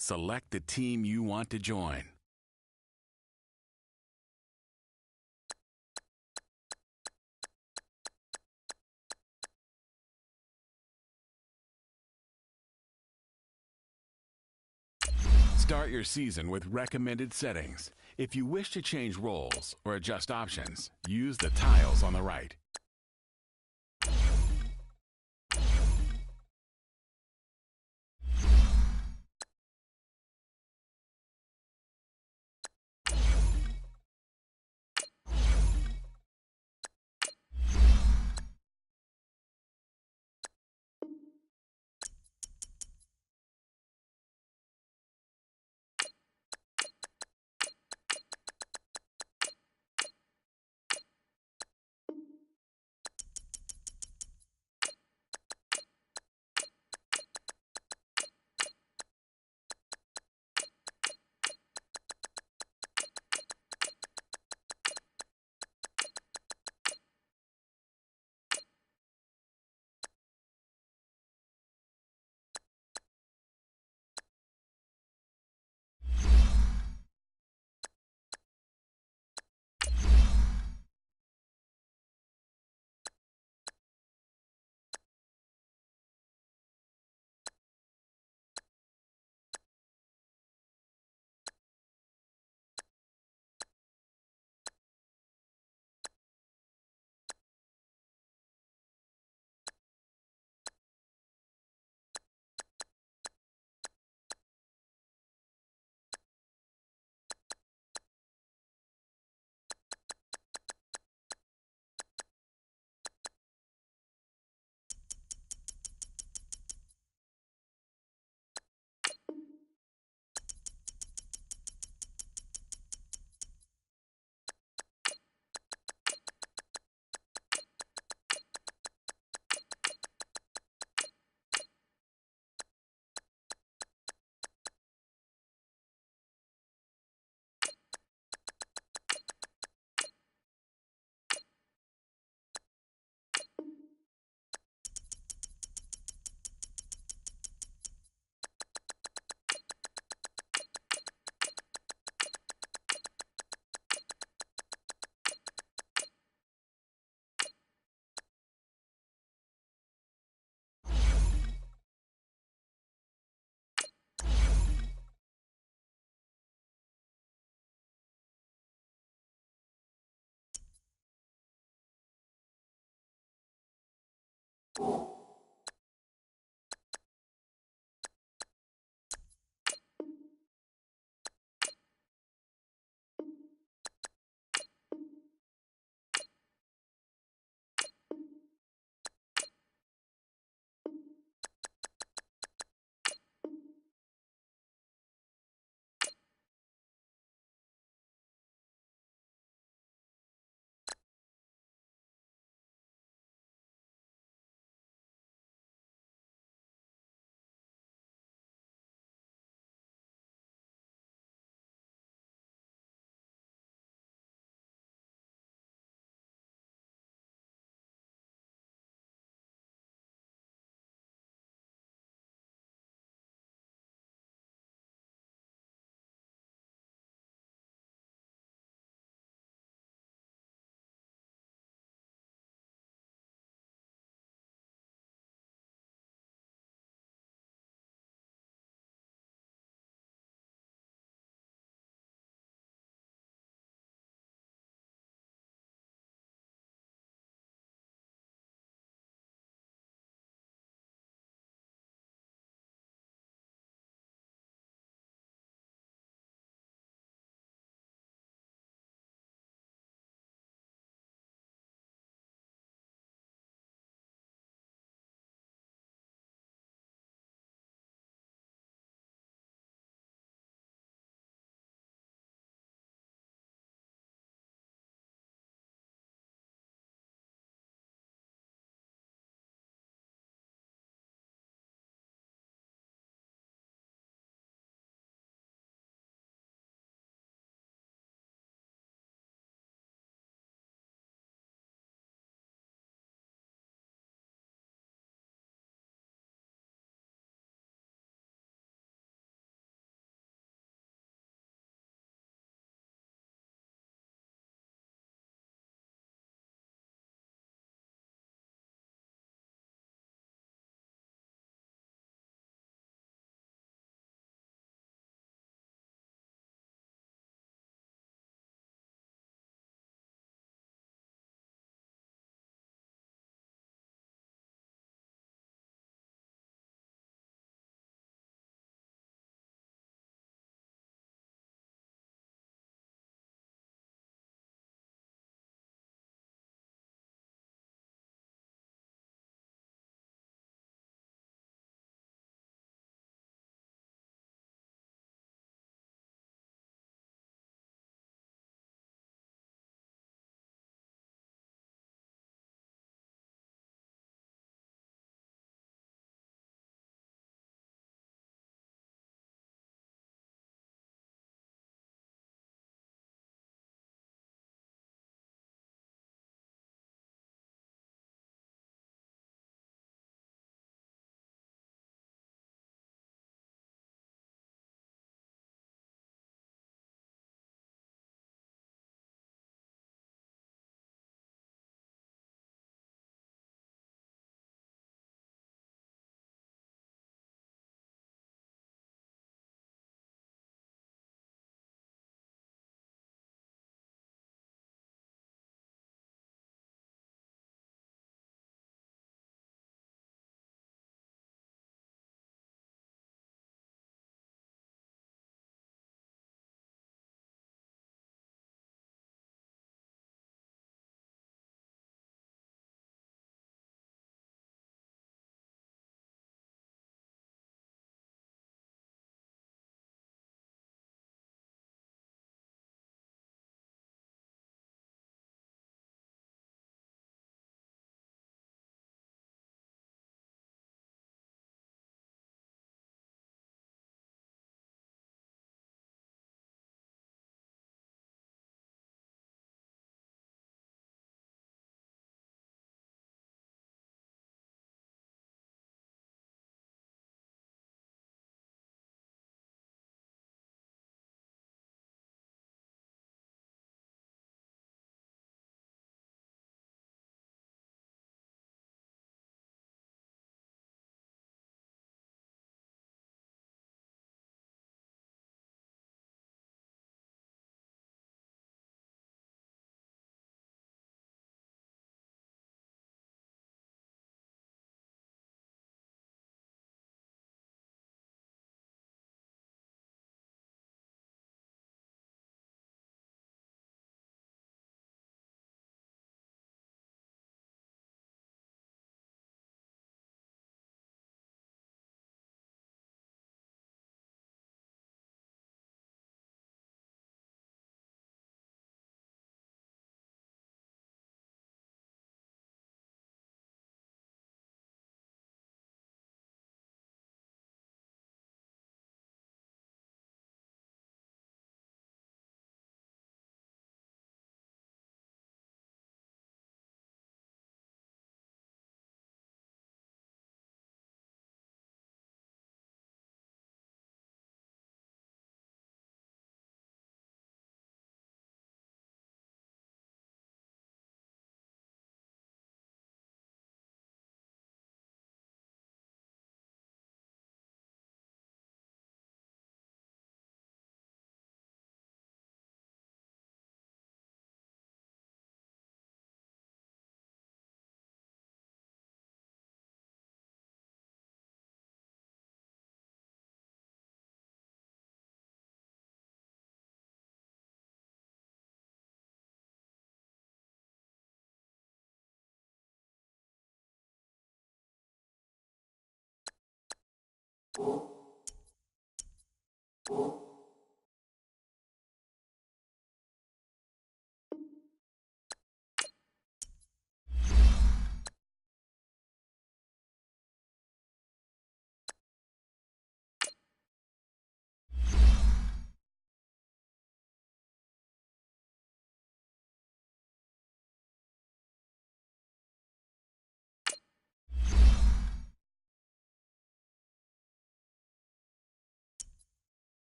Select the team you want to join. Start your season with recommended settings. If you wish to change roles or adjust options, use the tiles on the right.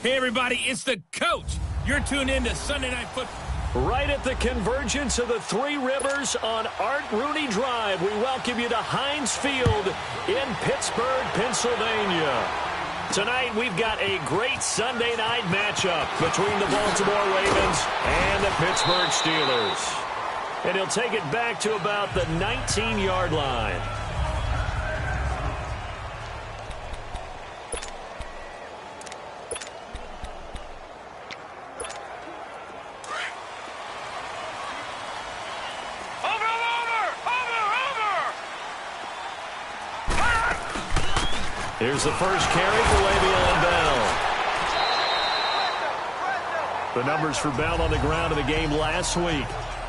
Hey, everybody, it's the coach. You're tuned in to Sunday Night Football. Right at the convergence of the Three Rivers on Art Rooney Drive, we welcome you to Heinz Field in Pittsburgh, Pennsylvania. Tonight, we've got a great Sunday night matchup between the Baltimore Ravens and the Pittsburgh Steelers. And he'll take it back to about the 19-yard line. Here's the first carry for Le'Veon Bell. The numbers for Bell on the ground in the game last week.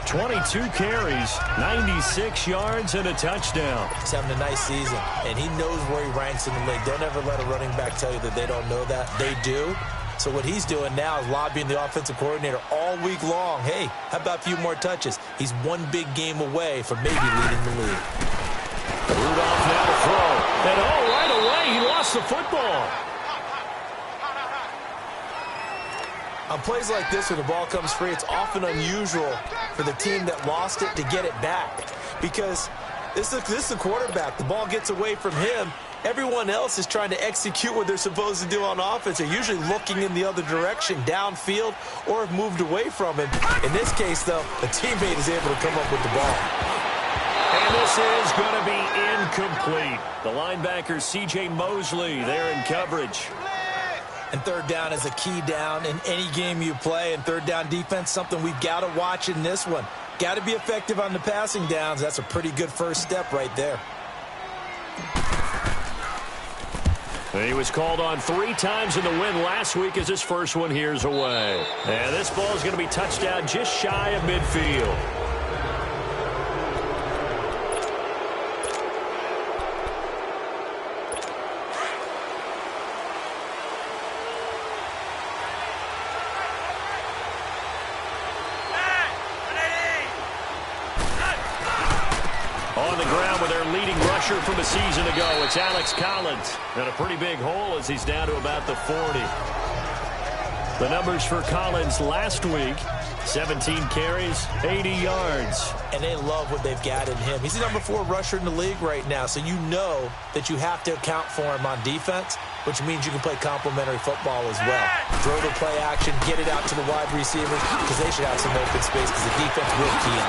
22 carries, 96 yards, and a touchdown. He's having a nice season, and he knows where he ranks in the league. Don't ever let a running back tell you that they don't know that. They do. So what he's doing now is lobbying the offensive coordinator all week long. Hey, how about a few more touches? He's one big game away from maybe leading the league. Rudolph now to throw. And right away, he lost the football. On plays like this where the ball comes free, it's often unusual for the team that lost it to get it back. Because this is the quarterback. The ball gets away from him. Everyone else is trying to execute what they're supposed to do on offense. They're usually looking in the other direction, downfield, or have moved away from him. In this case, though, a teammate is able to come up with the ball. And this is going to be incomplete. The linebacker, C.J. Mosley, there in coverage. And third down is a key down in any game you play. And third down defense, something we've got to watch in this one. Got to be effective on the passing downs. That's a pretty good first step right there. He was called on 3 times in the win last week as his first one here's away. And this ball is going to be touched down just shy of midfield. On the ground with their leading rusher from a season ago, it's Alex Collins. And a pretty big hole as he's down to about the 40. The numbers for Collins last week, 17 carries, 80 yards. And they love what they've got in him. He's the number 4 rusher in the league right now, so you know that you have to account for him on defense, which means you can play complementary football as well. Throw the play action, get it out to the wide receivers, because they should have some open space because the defense will key in.